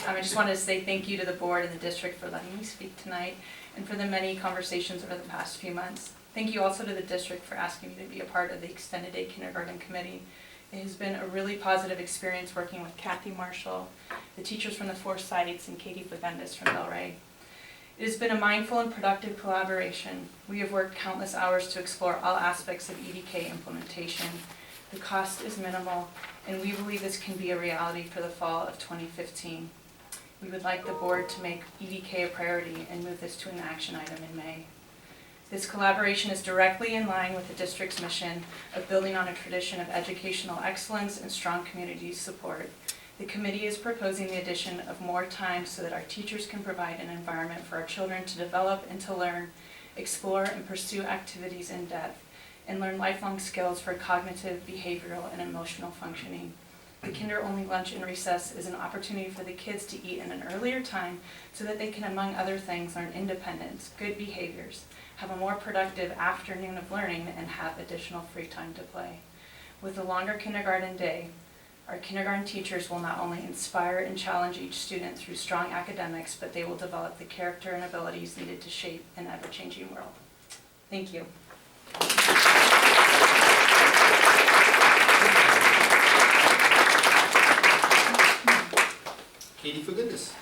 I just wanted to say thank you to the board and the district for letting me speak tonight and for the many conversations over the past few months. Thank you also to the district for asking me to be a part of the Extended Day Kindergarten Committee. It has been a really positive experience working with Kathy Marshall, the teachers from the 4 sites, and Katie Fagundis from Delray. It has been a mindful and productive collaboration. We have worked countless hours to explore all aspects of EDK implementation. The cost is minimal, and we believe this can be a reality for the fall of 2015. We would like the board to make EDK a priority and move this to an action item in May. This collaboration is directly in line with the district's mission of building on a tradition of educational excellence and strong community support. The committee is proposing the addition of more time so that our teachers can provide an environment for our children to develop and to learn, explore and pursue activities in depth, and learn lifelong skills for cognitive, behavioral, and emotional functioning. The kinder-only lunch and recess is an opportunity for the kids to eat in an earlier time so that they can, among other things, learn independence, good behaviors, have a more productive afternoon of learning, and have additional free time to play. With a longer kindergarten day, our kindergarten teachers will not only inspire and challenge each student through strong academics, but they will develop the character and abilities needed to shape an ever-changing world. Thank you. Katie Fagundes.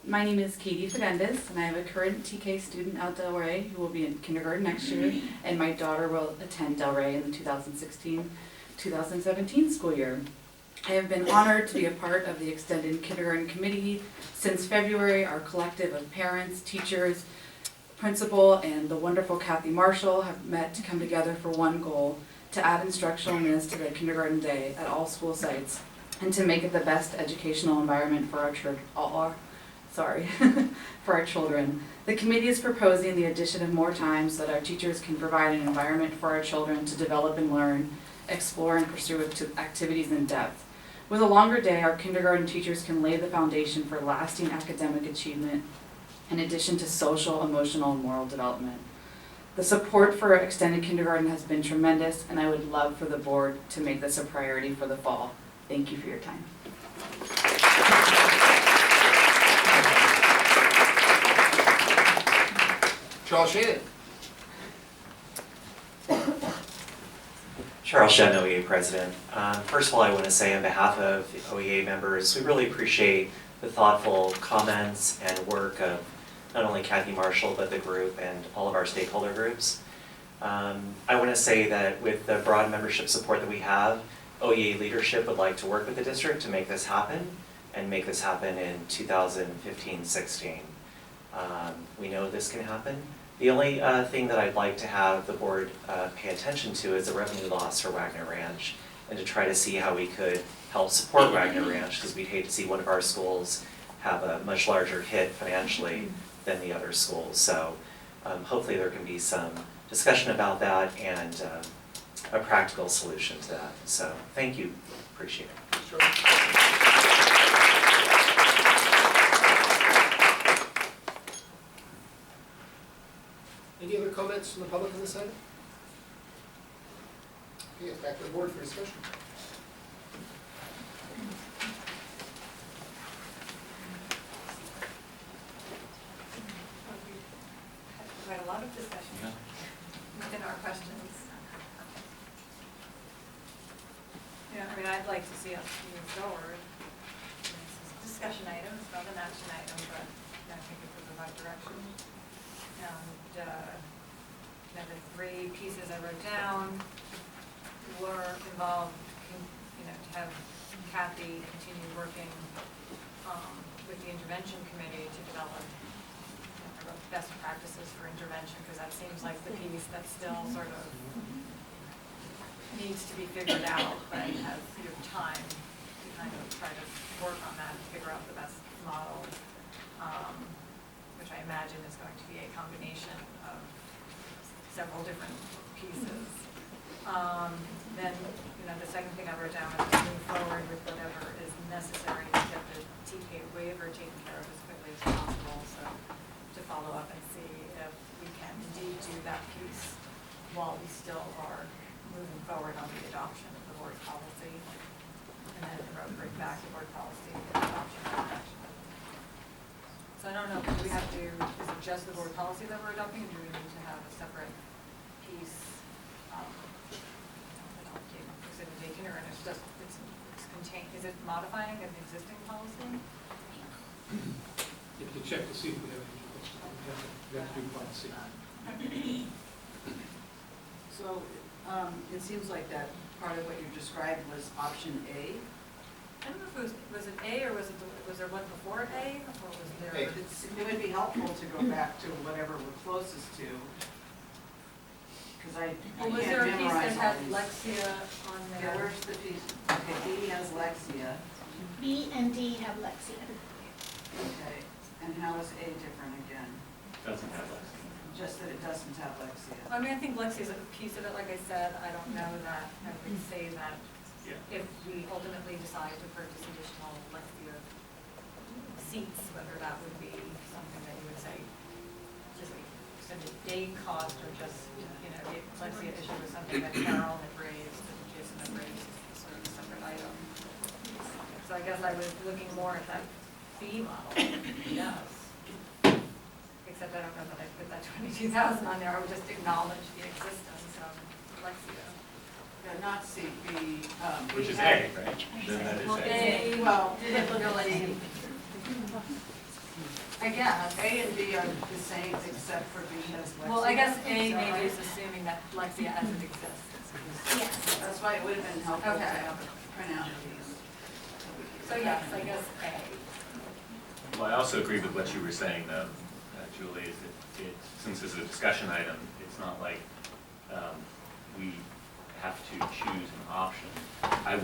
My name is Katie Fagundes, and I have a current TK student out Del Rey who will be in kindergarten next year, and my daughter will attend Del Rey in the 2016-2017 school year. I have been honored to be a part of the Extended Kindergarten Committee since February. Our collective of parents, teachers, principal, and the wonderful Kathy Marshall have met to come together for one goal: to add instructional minutes to the kindergarten day at all school sites, and to make it the best educational environment for our for our children. The committee is proposing the addition of more time so that our teachers can provide an environment for our children to develop and learn, explore and pursue activities in depth. With a longer day, our kindergarten teachers can lay the foundation for lasting academic achievement in addition to social, emotional, and moral development. The support for extended kindergarten has been tremendous, and I would love for the board to make this a priority for the fall. Thank you for your time. Charles Shannon. Charles Shannon, OEA President. First of all, I want to say on behalf of the OEA members, we really appreciate the thoughtful comments and work of not only Kathy Marshall, but the group and all of our stakeholder groups. I want to say that with the broad membership support that we have, OEA leadership would like to work with the district to make this happen, and make this happen in 2015-16. We know this can happen. The only thing that I'd like to have the board pay attention to is the revenue loss for Wagner Ranch, and to try to see how we could help support Wagner Ranch, because we'd hate to see one of our schools have a much larger hit financially than the other schools. So hopefully there can be some discussion about that and a practical solution to that. So thank you, appreciate it. Sure. Any other comments from the public on this item? Okay, it's back to the board for discussion. Quite a lot of discussion within our questions. Yeah, I mean, I'd like to see us move forward. This is a discussion item, it's not an action item, but I think it would provide direction. And the three pieces I wrote down were involved, to have Kathy continue working with the intervention committee to develop best practices for intervention, because that seems like the piece that still sort of needs to be figured out, but has time to kind of try to work on that and figure out the best model, which I imagine is going to be a combination of several different pieces. Then, the second thing I wrote down is to move forward with whatever is necessary to get the TK waiver taken care of as quickly as possible. So to follow up and see if we can indeed do that piece while we still are moving forward on the adoption of the board policy. And then I wrote right back to board policy and adoption of action. So I don't know, do we have to, is it just the board policy that we're adopting, or do we need to have a separate piece? Is it a day kindergarten, it's just, it's contained, is it modifying an existing policy? You have to check to see if we have any questions. We have to do policy. So it seems like that part of what you described was option A. I don't know if it was it A, or was there one before A, or was there? A. It would be helpful to go back to whatever we're closest to, because I Was can't there a piece memorize that had all these. Lexia on there? Yeah, where's the piece? Okay, B has Lexia. B and D have Lexia. Okay, and how is A different again? Doesn't have less. Just that it doesn't have Lexia. I mean, I think Lexi is a piece of it, like I said. I don't know that I would say that if we ultimately decide to purchase additional Lexia seats, whether that would be something that you would say, just like extended day cost, or just, the Lexia issue was something that Carol had raised and Jason had raised, sort of a separate item. So I guess I was looking more at that fee model, yes. Except I don't know that I put that 22,000 on there, I would just acknowledge the existence of Lexio. Yeah, not CP. Which is A, right? Then that is Well, A. A, well, disability. I guess. A and B are the same except for B has Lexia. Well, I guess A Is that maybe right? is assuming that Lexia as it exists. Yes. That's why it would have been helpful to Okay. have it print out these. So yes, I guess A. Well, I also agree with what you were saying, though, Julie, is that since it's a discussion item, it's not like we have to choose an option. I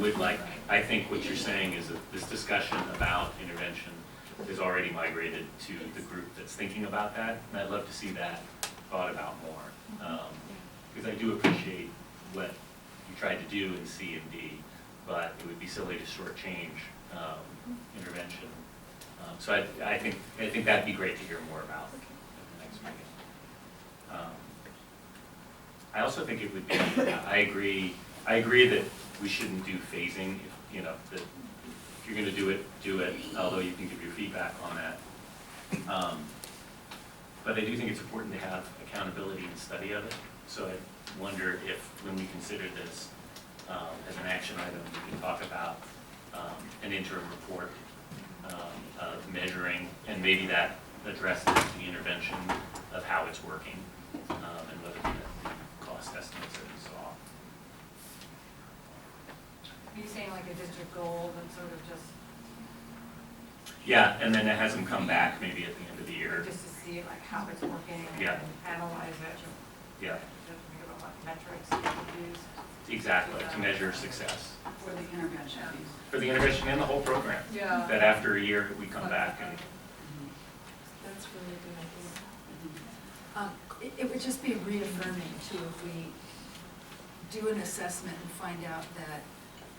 think what you're saying is that this discussion about intervention is already migrated to the group that's thinking about that, and I'd love to see that thought about more. Because I do appreciate what you tried to do in C and D, but it would be silly to shortchange intervention. So I think that'd be great to hear more about at the next meeting. I also think it would be, I agree that we shouldn't do phasing, that if you're gonna do it, although you can give your feedback on that. But I do think it's important to have accountability and study of it. So I wonder if, when we consider this as an action item, we can talk about an interim report of measuring, and maybe that addresses the intervention of how it's working, and whether the cost estimates that we saw. Are you saying like a district goal that sort of just, Yeah, and then it has them come back maybe at the end of the year. just to see like how it's working and Yeah. analyze it? Yeah, Just think about what metrics you could use. exactly, to measure success For the intervention piece. for the intervention and the whole program. Yeah. That after a year, we come back and, That's really a good idea. It would just be reaffirming too if we do an assessment and find out that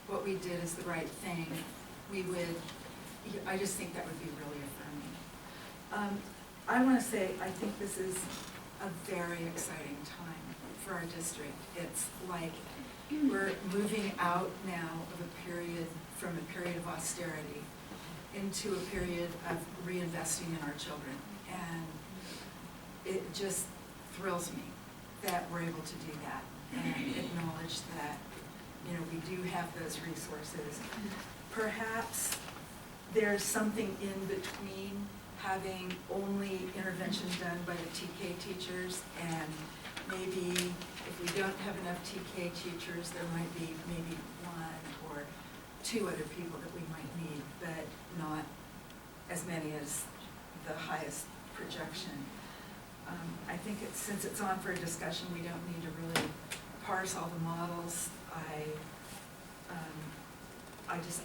what we did is the right thing, I just think that would be really affirming. I want to say, I think this is a very exciting time for our district. It's like we're moving out now of from a period of austerity into a period of reinvesting in our children. And it just thrills me that we're able to do that and acknowledge that, we do have those resources. Perhaps there's something in between having only intervention done by the TK teachers, and maybe if we don't have enough TK teachers, there might be maybe one or two other people that we might need, but not as many as the highest projection. I think since it's on for a discussion, we don't need to really parse all the models.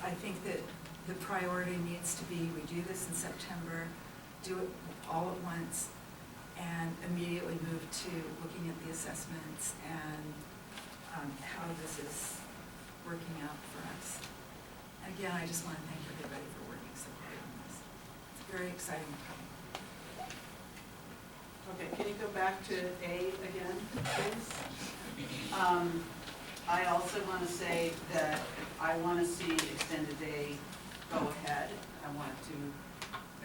I think that the priority needs to be, we do this in September, do it all at once, and immediately move to looking at the assessments and how this is working out for us. Again, I just want to thank everybody for working so hard on this. It's a very exciting time. Okay, can you go back to A again, please? I also want to say that I want to see extended day go ahead. I want to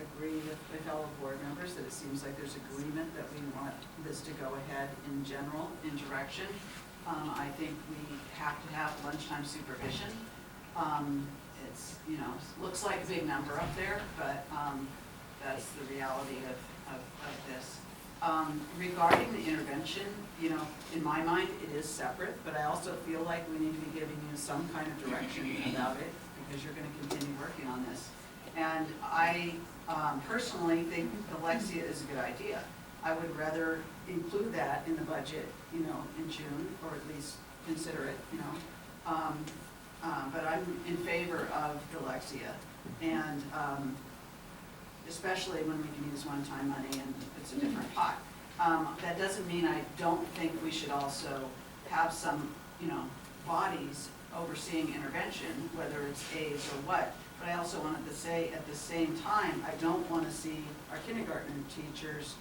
agree with my fellow board members that it seems like there's agreement that we want this to go ahead in general, in direction. I think we have to have lunchtime supervision. It's, looks like a big number up there, but that's the reality of this. Regarding the intervention, in my mind, it is separate, but I also feel like we need to be giving you some kind of direction about it, because you're gonna continue working on this. And I personally think the Lexia is a good idea. I would rather include that in the budget, in June, or at least consider it, but I'm in favor of the Lexia. And especially when we can use one-time money and it's a different pot. That doesn't mean I don't think we should also have some, bodies overseeing intervention, whether it's A's or what. But I also wanted to say at the same time, I don't want to see our kindergarten teachers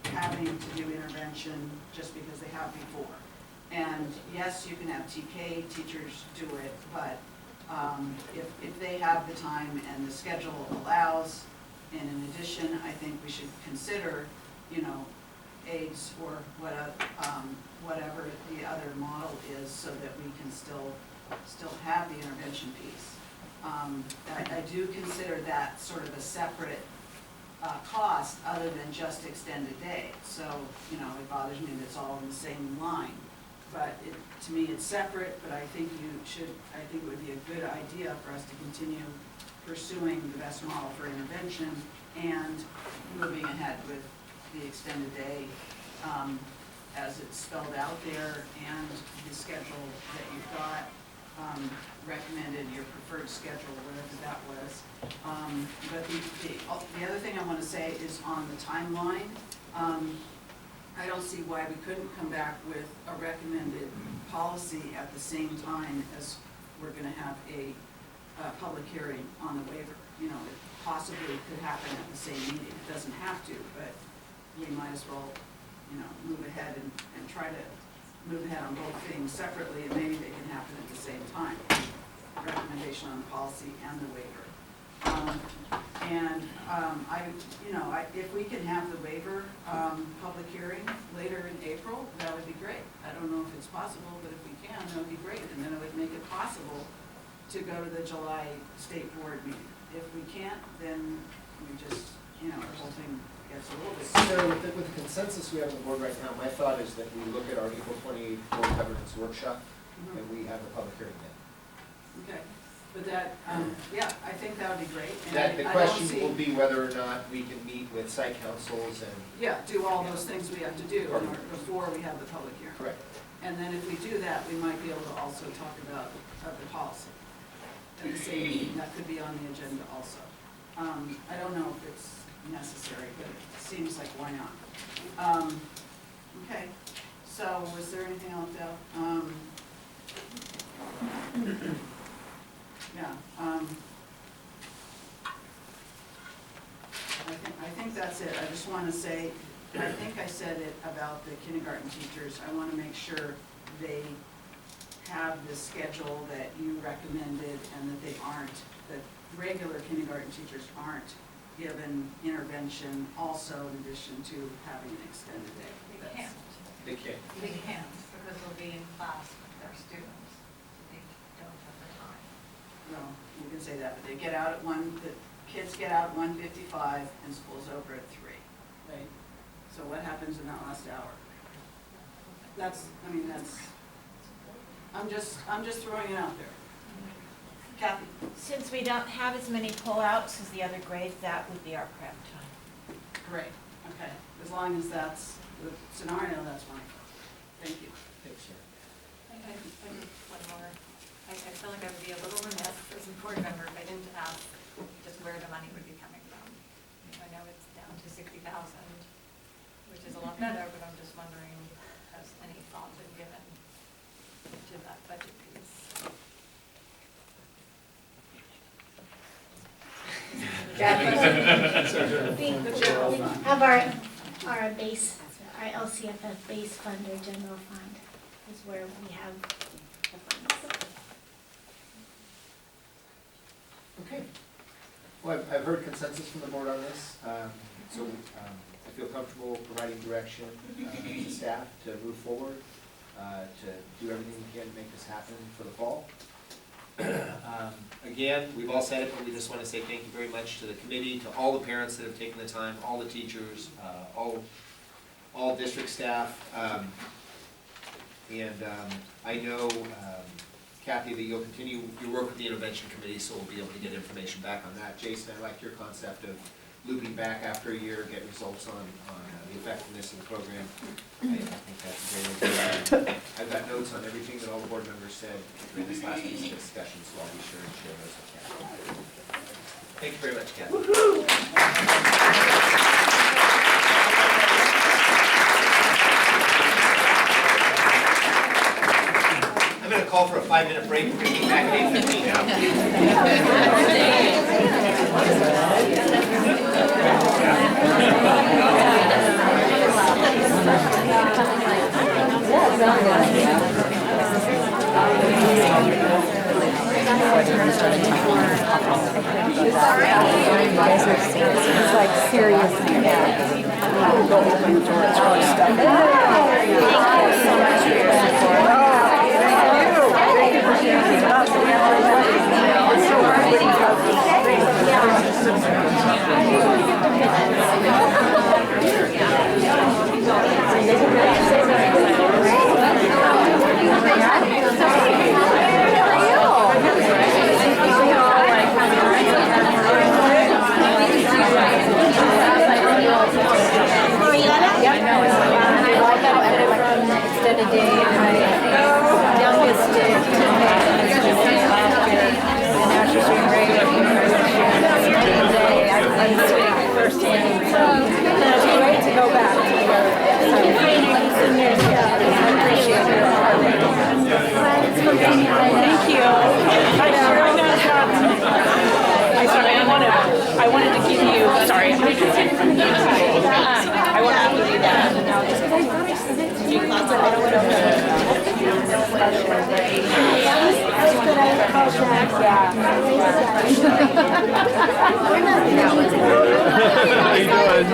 having to do intervention just because they have before. And yes, you can have TK teachers do it, but if they have the time and the schedule allows, And in addition, I think we should consider, you know, aids or whatever the other model is so that we can still have the intervention piece. I do consider that sort of a separate cost other than just extended day. So, you know, it bothers me that it's all in the same line. But to me, it's separate, but I think it would be a good idea for us to continue pursuing the best model for intervention and moving ahead with the extended day as it's spelled out there, and the schedule that you've got recommended, your preferred schedule, whatever that was. But the other thing I want to say is on the timeline. I don't see why we couldn't come back with a recommended policy at the same time as we're going to have a public hearing on the waiver. You know, it possibly could happen at the same meeting. It doesn't have to, but we might as well, you know, move ahead and try to move ahead on both things separately, and maybe they can happen at the same time. Recommendation on the policy and the waiver. If we can have the waiver public hearing later in April, that would be great. I don't know if it's possible, but if we can, that would be great, and then it would make it possible to go to the July state board meeting. If we can't, then we just, you know, the whole thing gets a little bit. Sarah, with the consensus we have on the board right now, my thought is that we look at our April 28th board governance workshop, and we have a public hearing then. Okay, but that, yeah, I think that would be great. And That, the I don't question see- will be whether or not we can meet with site councils and. Yeah, do all those things we have to do in order, before we have the public hearing. Correct. And then if we do that, we might be able to also talk about the policy at the same meeting. That could be on the agenda also. I don't know if it's necessary, but it seems like why not? Okay, so was there anything else out? Yeah, I think that's it. I just want to say, I think I said it about the kindergarten teachers. I want to make sure they have the schedule that you recommended, and that that regular kindergarten teachers aren't given intervention also in addition to having an extended day. They can't. They can't. They can't, because they'll be in class with their students. They don't have the time. Well, you can say that, but they get out at the kids get out at 1:55 and school's over at 3. Right. So what happens in that last hour? I'm just throwing it out there. Kathy? Since we don't have as many pullouts as the other grades, that would be our prep time. Great, okay. As long as that's the scenario, that's fine. Thank you. Thanks, Sarah. One more. I feel like I would be a little remiss as a board member if I didn't ask just where the money would be coming from. I know it's down to 60,000, which is a lot better, but I'm just wondering, has any thought been given to that budget piece? We have our base, our LCFF base fund or general fund is where we have the funds. Okay. Well, I've heard consensus from the board on this, so I feel comfortable providing direction to staff to move forward, to do everything we can to make this happen for the fall. Again, we've all said it, but we just want to say thank you very much to the committee, to all the parents that have taken the time, all the teachers, all district staff. I know, Kathy, that you'll continue your work with the intervention committee, so we'll be able to get information back on that. Jason, I like your concept of looping back after a year, get results on the effectiveness of the program. I think that's a great idea. I've got notes on everything that all the board members said during this last piece of discussion, so I'll be sure to share those with Kathy. Thank you very much, Kathy. I'm going to call for a 5-minute break. We're going to be back at 8:15 Sorry. It's like serious. Extended day, my youngest did last year, and now she's doing great. Today, I'm sitting firsthand, so it's great to go back to seniors, I appreciate it. Thanks for being here. Thank you. I'm sorry, I wanted to give you, sorry. I wanted to give you that. How you doing?